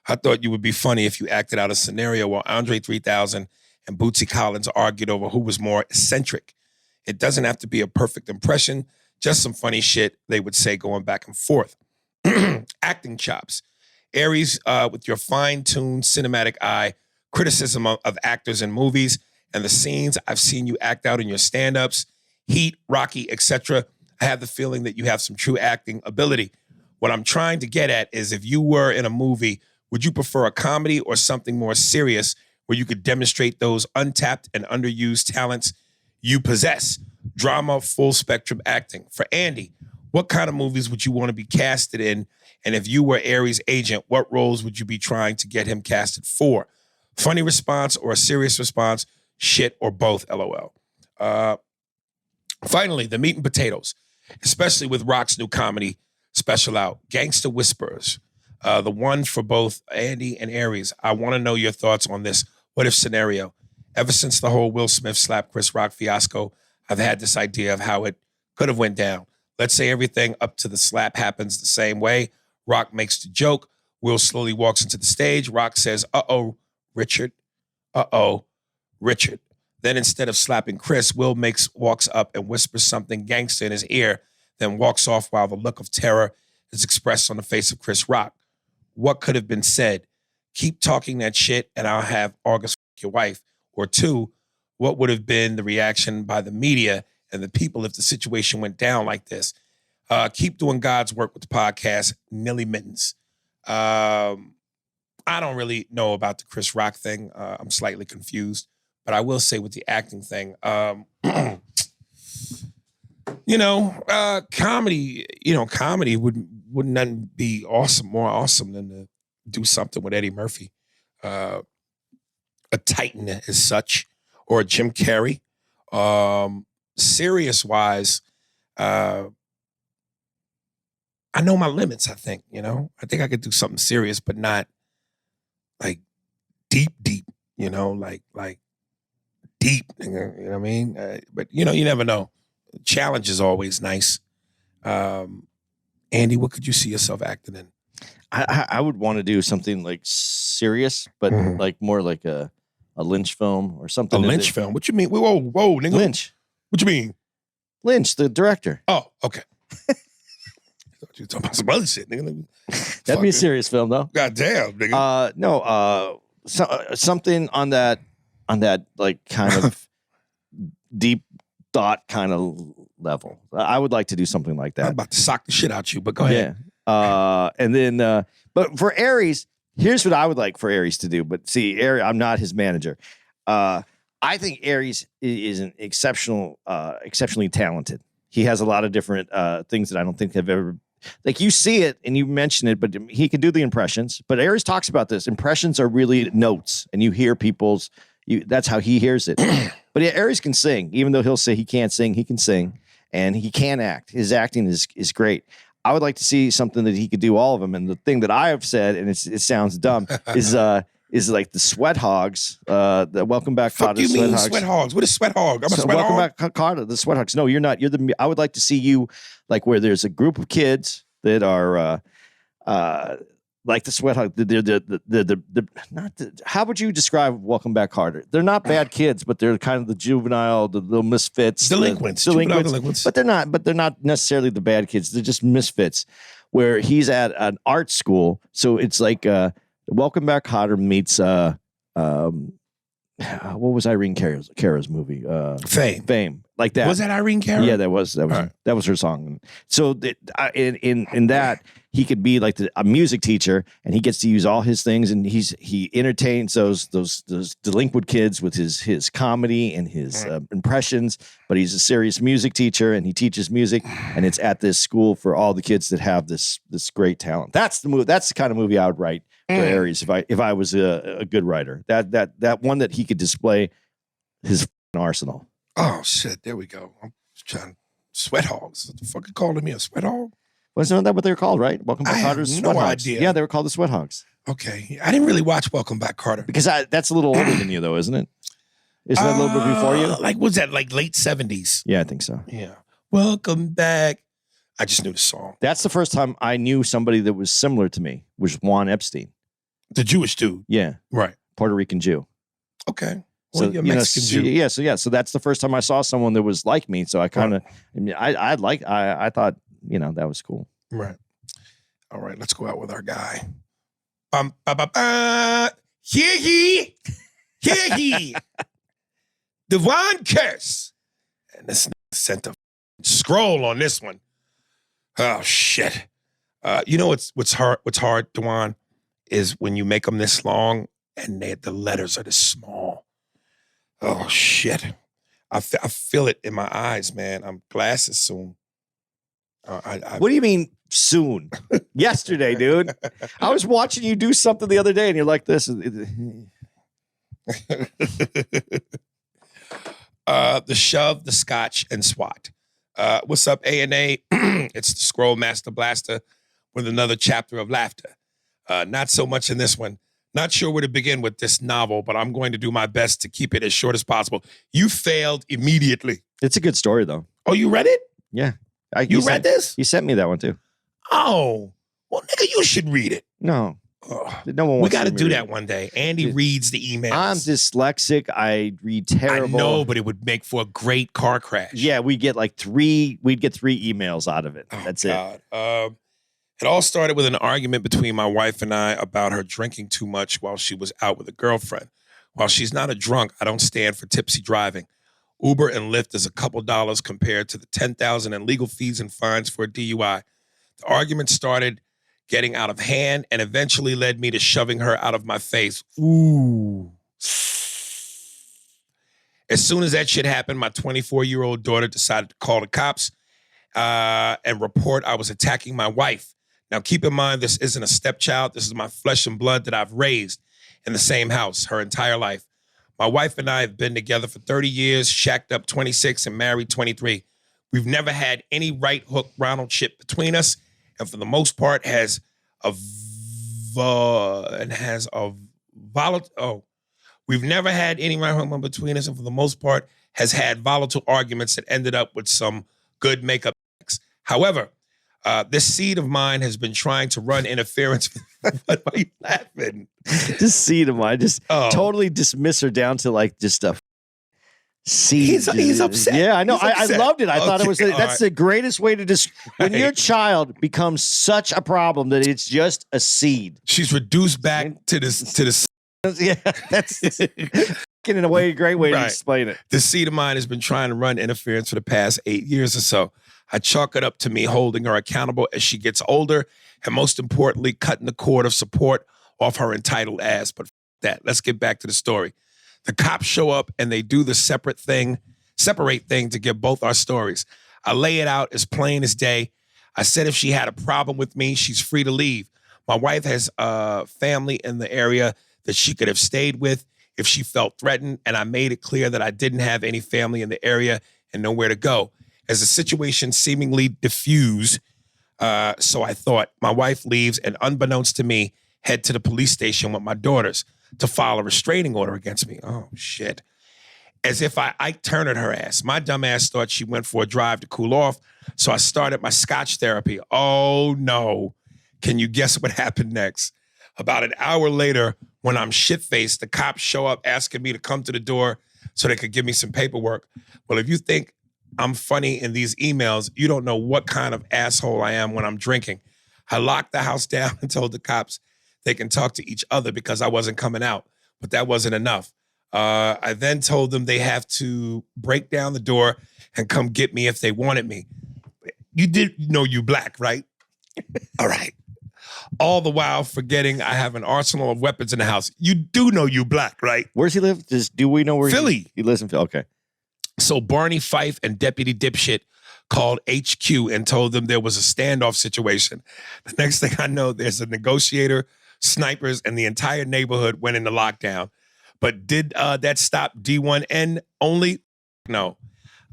I thought you would be funny if you acted out a scenario while Andre 3000 and Bootsy Collins argued over who was more eccentric. It doesn't have to be a perfect impression, just some funny shit they would say going back and forth. Acting chops. Aries, with your fine-tuned cinematic eye, criticism of actors in movies, and the scenes I've seen you act out in your stand-ups, Heat, Rocky, etc., I have the feeling that you have some true acting ability. What I'm trying to get at is if you were in a movie, would you prefer a comedy or something more serious where you could demonstrate those untapped and underused talents you possess? Drama, full spectrum acting. For Andy, what kind of movies would you want to be casted in? And if you were Aries' agent, what roles would you be trying to get him casted for? Funny response or a serious response? Shit or both, LOL. Finally, the meat and potatoes, especially with Rock's new comedy special out, Gangsta Whisperers. The one for both Andy and Aries. I want to know your thoughts on this what if scenario. Ever since the whole Will Smith slap Chris Rock fiasco, I've had this idea of how it could have went down. Let's say everything up to the slap happens the same way. Rock makes the joke. Will slowly walks into the stage. Rock says, uh-oh, Richard. Uh-oh, Richard. Then instead of slapping Chris, Will walks up and whispers something gangster in his ear, then walks off while the look of terror is expressed on the face of Chris Rock. What could have been said? Keep talking that shit and I'll have August your wife. Or 2, what would have been the reaction by the media and the people if the situation went down like this? Keep doing God's work with the podcast. Nilly Mittens. I don't really know about the Chris Rock thing. I'm slightly confused. But I will say with the acting thing, Comedy. Comedy wouldn't nothing be more awesome than to do something with Eddie Murphy, a Titan as such, or a Jim Carrey. Serious wise, I know my limits. I think I think I could do something serious, but not like deep. Like deep. You know what I mean? But you never know. Challenge is always nice. Andy, what could you see yourself acting in? I would want to do something like serious, but like more like a Lynch film or something. A Lynch film? What you mean? Whoa, nigga. Lynch. What you mean? Lynch, the director. Oh, okay. You talking about some other shit, nigga? That'd be a serious film, though. God damn, nigga. No. Something on that like kind of deep thought kind of level. I would like to do something like that. I'm about to sock the shit out you, but go ahead. Yeah. And then, but for Aries, here's what I would like for Aries to do. But see, Aries, I'm not his manager. I think Aries is an exceptionally talented. He has a lot of different things that I don't think have ever. Like you see it and you mention it, but he can do the impressions. But Aries talks about this. Impressions are really notes, and you hear people's. That's how he hears it. But yeah, Aries can sing, even though he'll say he can't sing. He can sing, and he can act. His acting is great. I would like to see something that he could do all of them. And the thing that I have said, and it sounds dumb, is like the Sweat Hogs. The Welcome Back, Fuck Kotter. You mean Sweat Hogs? What is Sweat Hog? I'm a Sweat Welcome Hog. Back, Kotter. The Sweat Hogs. No, you're not. I would like to see you like where there's a group of kids that are like the Sweat Hog. How would you describe Welcome Back, Kotter? They're not bad kids, but they're kind of the juvenile, the little misfits, Delinquents. But they're not necessarily the bad kids. They're just misfits. Where he's at an art school, so it's like Welcome Back, Kotter meets what was Irene Cara's movie? Fame, like that. Was that Irene Cara? Yeah, that was right. That was her song. So in that he could be like a music teacher, and he gets to use all his things, and he entertains those delinquent kids with his comedy and his impressions. But he's a serious music teacher, and he teaches music, and it's at this school for all the kids that have this great talent. That's the movie. That's the kind of movie I would write for Aries if I was a good writer. That one that he could display his arsenal. Oh shit! There we go. I'm just trying Sweat Hogs. What the fuck you calling me a Sweat Hog? Wasn't that what they were called, right? Welcome Back, Kotter's Sweat Hogs. Idea. Yeah, they were called the Sweat Hogs. Okay, I didn't really watch Welcome Back, Kotter because that's a little older than you, though, isn't it? Isn't that a little bit before you? Like, was that like late 70s? Yeah, I think so. Yeah. Welcome Back. I just knew the song. That's the first time I knew somebody that was similar to me, was Juan Epstein. The Jewish dude. Yeah. Right. Puerto Rican Jew. Okay. Well, you're Mexican Jew. Yeah. So that's the first time I saw someone that was like me. So I kind of, I thought, that was cool. Right. All right. Let's go out with our guy. Bum, ba, ba, ba. Hear ye. Hear ye. Divine curse. And this sent a scroll on this one. Oh, shit. What's hard, Dewan, is when you make them this long and the letters are this small. Oh, shit. I feel it in my eyes, man. I'm glasses soon. What do you mean soon? Yesterday, dude. I was watching you do something the other day and you're like this. The shove, the scotch, and SWAT. What's up, A&A? It's the Scroll Master Blaster with another chapter of laughter. Not so much in this one. Not sure where to begin with this novel, but I'm going to do my best to keep it as short as possible. You failed immediately. It's a good story, though. Oh, you read it? Yeah. You read this? You sent me that one, too. Oh. Well, nigga, you should read it. No. No one wants we got to do read that one day. Andy reads the emails. I'm dyslexic. I read terrible. I know, but it would make for a great car crash. Yeah, we'd get three emails out of it. That's God. It all started with an argument between my wife and I about her drinking too much while she was out with a girlfriend. While she's not a drunk, I don't stand for tipsy driving. Uber and Lyft is a couple dollars compared to the $10,000 in legal fees and fines for a DUI. The argument started getting out of hand and eventually led me to shoving her out of my face. Ooh. As soon as that shit happened, my 24-year-old daughter decided to call the cops and report I was attacking my wife. Now, keep in mind, this isn't a stepchild. This is my flesh and blood that I've raised in the same house her entire life. My wife and I have been together for 30 years, shacked up 26, and married 23. We've never had any right hook Ronald shit between us, and for the most part has a volatile. We've never had any right hook between us, and for the most part has had volatile arguments that ended up with some good makeup. However, this seed of mine has been trying to run interference. Why are you laughing? This seed of mine, just totally dismiss her down to like just a seed. He's upset. Yeah, I know. I upset. loved it. I thought it was. That's right. the greatest way to when your child becomes such a problem that it's just a seed. She's reduced back to this. Yeah, that's in a way a great way to explain it. The seed of mine has been trying to run interference for the past 8 years or so. I chalk it up to me holding her accountable as she gets older, and most importantly, cutting the cord of support off her entitled ass. But that, let's get back to the story. The cops show up and they do the separate thing to get both our stories. I lay it out as plain as day. I said if she had a problem with me, she's free to leave. My wife has family in the area that she could have stayed with if she felt threatened, and I made it clear that I didn't have any family in the area and nowhere to go. As the situation seemingly diffused, so I thought, my wife leaves and unbeknownst to me, head to the police station with my daughters to file a restraining order against me. Oh, shit. As if I turned her ass. My dumb ass thought she went for a drive to cool off, so I started my scotch therapy. Oh, no. Can you guess what happened next? About an hour later, when I'm shit-faced, the cops show up asking me to come to the door so they could give me some paperwork. Well, if you think I'm funny in these emails, you don't know what kind of asshole I am when I'm drinking. I locked the house down and told the cops they can talk to each other because I wasn't coming out, but that wasn't enough. I then told them they have to break down the door and come get me if they wanted me. You did know you black, right? All right. All the while forgetting I have an arsenal of weapons in the house. You do know you black, right? Where's he live? Do we know where Philly. He lives in Philly. Okay. So Barney Fife and Deputy Dipshit called HQ and told them there was a standoff situation. The next thing I know, there's a negotiator, snipers, and the entire neighborhood went into lockdown. But did that stop D1N only? No.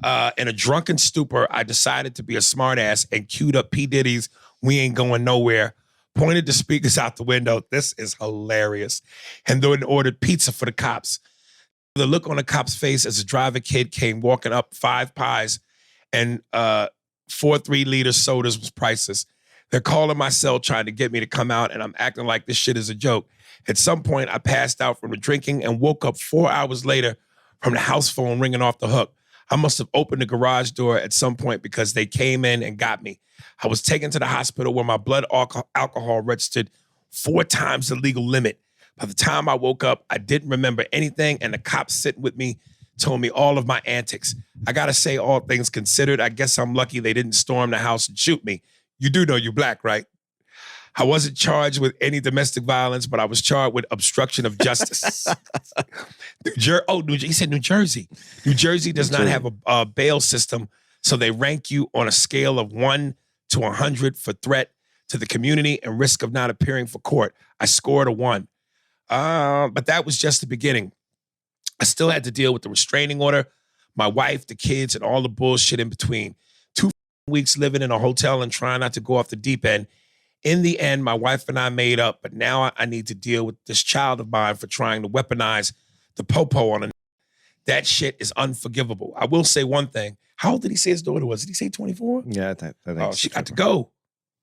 In a drunken stupor, I decided to be a smartass and queued up P. Diddy's "We Ain't Going Nowhere," pointed the speakers out the window. This is hilarious. And then ordered pizza for the cops. The look on the cop's face as a driver kid came walking up 5 pies and 4 3-liter sodas was priceless. They're calling my cell trying to get me to come out, and I'm acting like this shit is a joke. At some point, I passed out from the drinking and woke up 4 hours later from the house phone ringing off the hook. I must have opened the garage door at some point because they came in and got me. I was taken to the hospital where my blood alcohol registered 4 times the legal limit. By the time I woke up, I didn't remember anything, and the cops sitting with me told me all of my antics. I gotta say, all things considered, I guess I'm lucky they didn't storm the house and shoot me. You do know you're black, right? I wasn't charged with any domestic violence, but I was charged with obstruction of justice. He said New Jersey. New Jersey does not have a bail system, so they rank you on a scale of 1 to 100 for threat to the community and risk of not appearing for court. I scored a 1. But that was just the beginning. I still had to deal with the restraining order, my wife, the kids, and all the bullshit in between. 2 weeks living in a hotel and trying not to go off the deep end. In the end, my wife and I made up, but now I need to deal with this child of mine for trying to weaponize the popo on a. That shit is unforgivable. I will say one thing. How old did he say his daughter was? Did he say 24? Yeah, I think she got to go.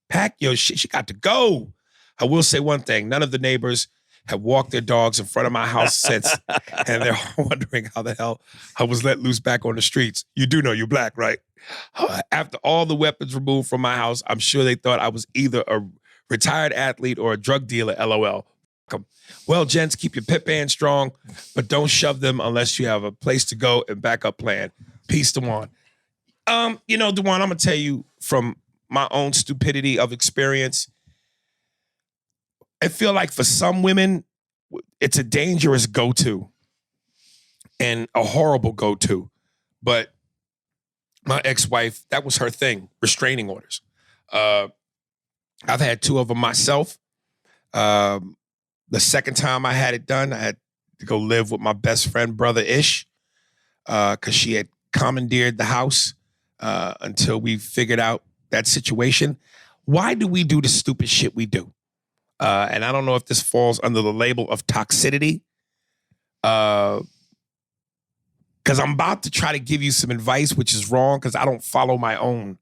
Pack your shit. She got to go. I will say one thing. None of the neighbors have walked their dogs in front of my house since, and they're wondering how the hell I was let loose back on the streets. You do know you're black, right? After all the weapons removed from my house, I'm sure they thought I was either a retired athlete or a drug dealer, LOL. Well, gents, keep your pit band strong, but don't shove them unless you have a place to go and backup plan. Peace, Dewan. Dewan, I'm going to tell you from my own stupidity of experience, I feel like for some women, it's a dangerous go-to. and a horrible go-to. But my ex-wife, that was her thing, restraining orders. I've had 2 of them myself. The second time I had it done, I had to go live with my best friend, brother Ish, because she had commandeered the house until we figured out that situation. Why do we do the stupid shit we do? And I don't know if this falls under the label of toxicity. Because I'm about to try to give you some advice, which is wrong because I don't follow my own.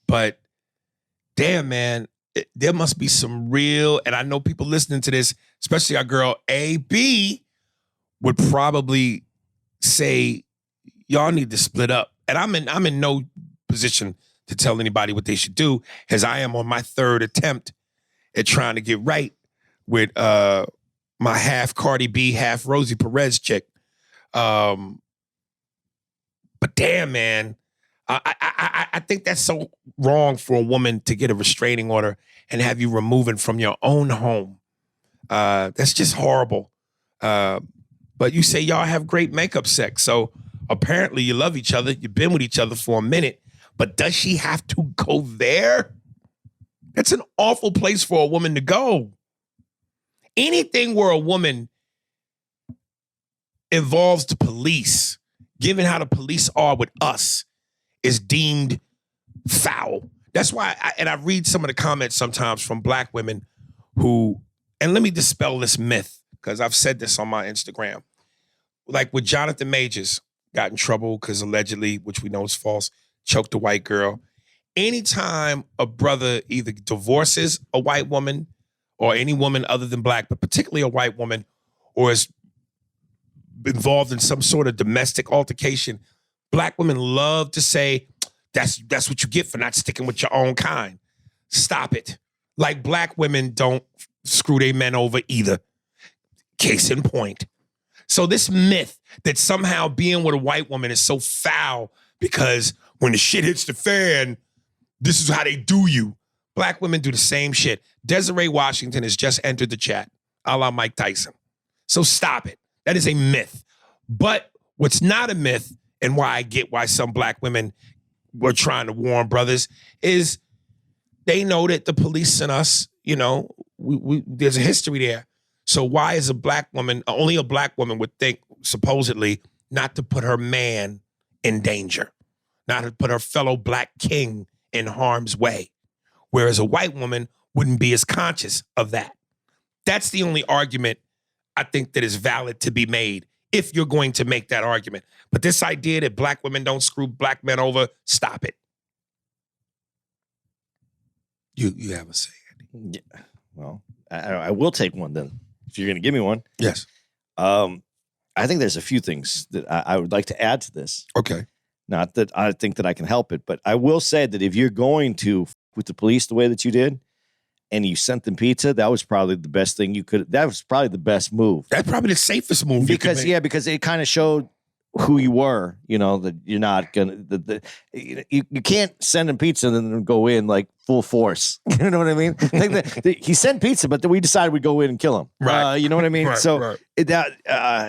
But damn, man, there must be some real, and I know people listening to this, especially our girl AB, would probably say, y'all need to split up. And I'm in no position to tell anybody what they should do, as I am on my 3rd attempt at trying to get right with my half Cardi B, half Rosie Perez chick. But damn, man, I think that's so wrong for a woman to get a restraining order and have you removing from your own home. That's just horrible. But you say y'all have great makeup sex, so apparently you love each other. You've been with each other for a minute, but does she have to go there? That's an awful place for a woman to go. Anything where a woman involves the police, given how the police are with us, is deemed foul. That's why, I read some of the comments sometimes from Black women who, and let me dispel this myth, because I've said this on my Instagram. Like with Jonathan Majors, got in trouble because allegedly, which we know is false, choked a white girl. Anytime a brother either divorces a white woman or any woman other than Black, but particularly a white woman, or is involved in some sort of domestic altercation, Black women love to say, that's what you get for not sticking with your own kind. Stop it. Like Black women don't screw their men over either. Case in point. So this myth that somehow being with a white woman is so foul because when the shit hits the fan, this is how they do you. Black women do the same shit. Desiree Washington has just entered the chat, a la Mike Tyson. So stop it. That is a myth. But what's not a myth, and why I get why some Black women were trying to warn brothers, is they know that the police and us, you know, we there's a history there. So why is a Black woman, only a Black woman would think, supposedly, not to put her man in danger, not to put her fellow Black king in harm's way, whereas a white woman wouldn't be as conscious of that. That's the only argument I think that is valid to be made, if you're going to make that argument. But this idea that Black women don't screw Black men over, stop it. You have a say, Andy. Yeah. Well, I will take one then, if you're going to give me one. Yes. I think there's a few things that I would like to add to this. Okay. Not that I think that I can help it, but I will say that if you're going to with the police the way that you did, and you sent them pizza, that was probably the best thing you could. That was probably the best move. That's probably the safest move. Because because it kind of showed who you were. You know that you're not gonna. You can't send them pizza and then go in like full force. You know what I mean? Like he sent pizza, but then we decided we'd go in and kill him. Right. You know what I mean? Right, so right.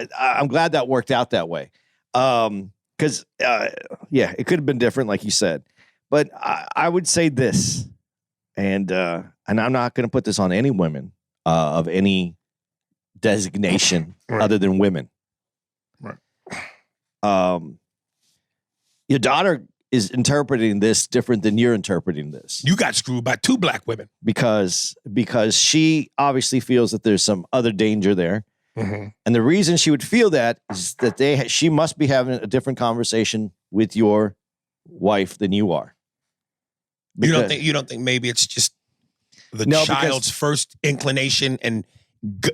I'm glad that worked out that way. Because it could have been different, like you said. But I would say this, and I'm not going to put this on any women of any designation right. other than women. Right. Your daughter is interpreting this different than you're interpreting this. You got screwed by 2 Black women. Because she obviously feels that there's some other danger there. Mm-hmm. And the reason she would feel that is that she must be having a different conversation with your wife than you are. Because, you don't think maybe it's just the child's first inclination and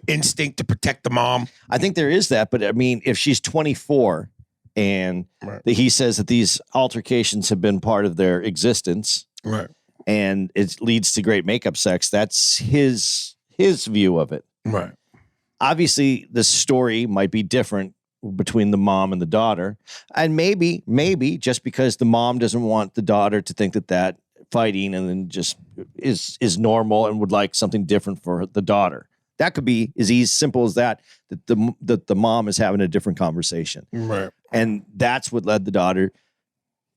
instinct to protect the mom? I think there is that, but I mean, if she's 24 and right. he says that these altercations have been part of their existence, right, and it leads to great makeup sex, that's his view of it. Right. Obviously, the story might be different between the mom and the daughter, and maybe just because the mom doesn't want the daughter to think that fighting and then just is normal and would like something different for the daughter. That could be as simple as that the mom is having a different conversation. Right. And that's what led the daughter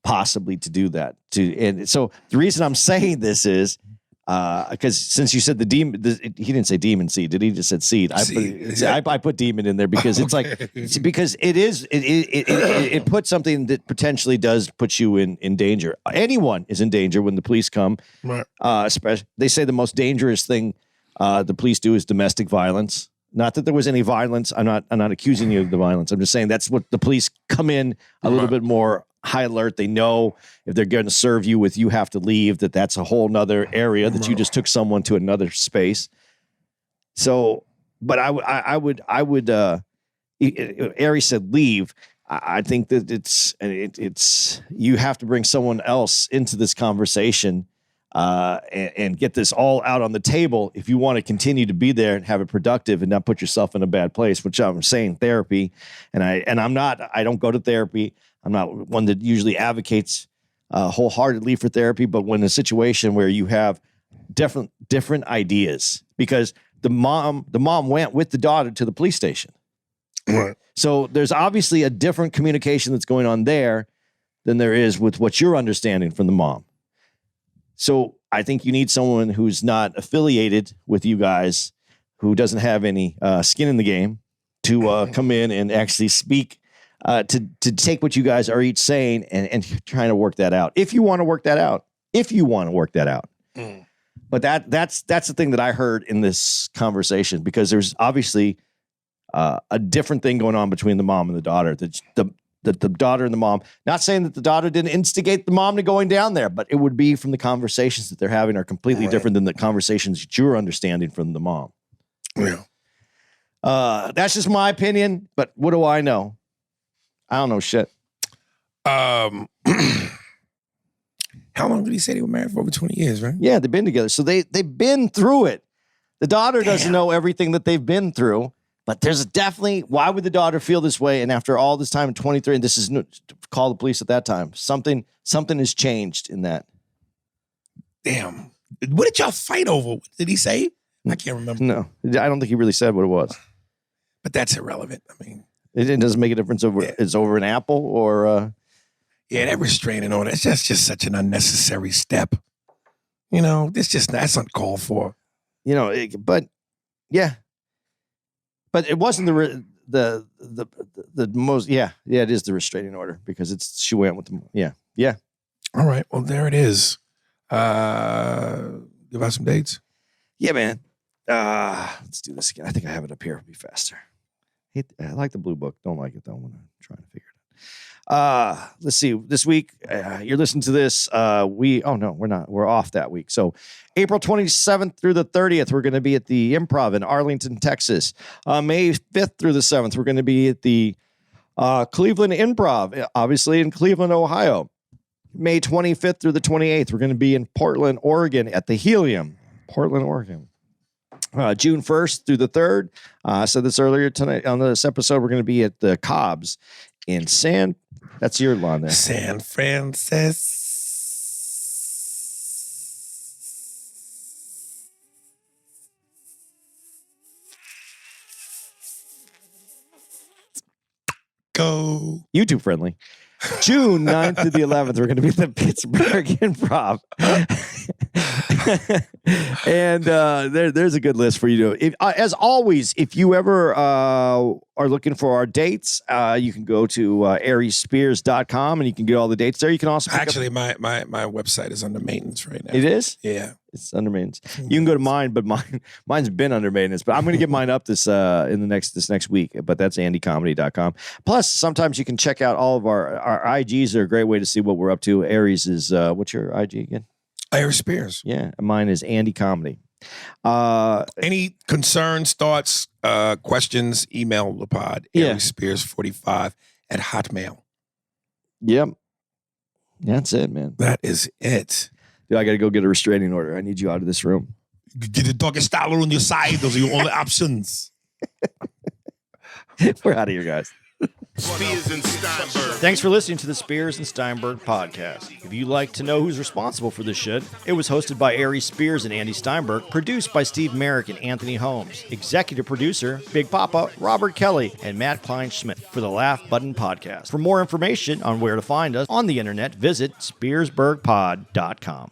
possibly to do that. And so the reason I'm saying this is because since you said the demon, he didn't say demon seed, did he? Just said seed. I put demon in there because it's like because it puts something that potentially does put you in danger. Anyone is in danger when the police come. Right. Especially, they say the most dangerous thing the police do is domestic violence. Not that there was any violence. I'm not accusing you of the violence. I'm just saying that's what the police come in a little bit more high alert. They know if they're going to serve you with, you have to leave, that's a whole nother area that you just took someone to another space. So, but I would, Ari said leave. I think that it's, you have to bring someone else into this conversation and get this all out on the table if you want to continue to be there and have it productive and not put yourself in a bad place, which I'm saying therapy. I don't go to therapy. I'm not one that usually advocates wholeheartedly for therapy, but when a situation where you have different ideas, because the mom went with the daughter to the police station. Right. So there's obviously a different communication that's going on there than there is with what you're understanding from the mom. So I think you need someone who's not affiliated with you guys, who doesn't have any skin in the game, to come in and actually speak, to take what you guys are each saying and trying to work that out. If you want to work that out. But that's the thing that I heard in this conversation, because there's obviously a different thing going on between the mom and the daughter. The daughter and the mom, not saying that the daughter didn't instigate the mom to going down there, but it would be from the conversations that they're having are completely different than the conversations that you're understanding from the mom. Yeah. That's just my opinion, but what do I know? I don't know shit. How long did he say they were married for? Over 20 years, right? Yeah, they've been together. So they've been through it. The daughter doesn't know everything that they've been through, but there's definitely, why would the daughter feel this way? And after all this time in 23, and this is call the police at that time, something has changed in that. Damn. What did y'all fight over? What did he say? I can't remember. No, I don't think he really said what it was. But that's irrelevant. I mean, it doesn't make a difference over it's over an apple or yeah, that restraining order. It's just such an unnecessary step. You know, that's uncalled for. You know, but yeah. But it wasn't the most, yeah, it is the restraining order, because she went with them. Yeah. All right, well, there it is. Give out some dates. Yeah, man. Let's do this again. I think I have it up here. It'll be faster. I like the blue book. Don't like it though when I'm trying to figure it out. Let's see. This week, you're listening to this. We're not. We're off that week. So April 27th through the 30th, we're going to be at the Improv in Arlington, Texas. May 5th through the 7th, we're going to be at the Cleveland Improv, obviously in Cleveland, Ohio. May 25th through the 28th, we're going to be in Portland, Oregon at the Helium, Portland, Oregon. June 1st through the 3rd. I said this earlier tonight on this episode, we're going to be at the Cobb's in that's your lawn there. San Francisco. YouTube friendly. June 9th to the 11th, we're going to be at the Pittsburgh Improv. And there's a good list for you to. As always, if you ever are looking for our dates, you can go to ariespears.com and you can get all the dates there. You can also actually my website is under maintenance right now. It is? Yeah. It's under maintenance. You can go to mine, but mine's been under maintenance. But I'm going to get mine up this next week. But that's andycomedy.com. Plus, sometimes you can check out all of our IGs. Are a great way to see what we're up to. Aries is what's your IG again? Aries Spears. Yeah, mine is Andy Comedy. Any concerns, thoughts, questions? Email the pod. ariespears45 at Hotmail. Yep, that's it, man. That is it. Dude, I got to go get a restraining order. I need you out of this room. Get a doggy style on your side. Those are your only options. We're out of here, guys. Spears and Steinberg. Thanks for listening to the Spears and Steinberg podcast. If you'd like to know who's responsible for this shit, it was hosted by Ari Spears and Andy Steinberg, produced by Steve Merrick and Anthony Holmes, executive producer, Big Papa, Robert Kelly, and Matt Kleinschmidt for the Laugh Button podcast. For more information on where to find us on the internet, visit SpearsburgPod.com.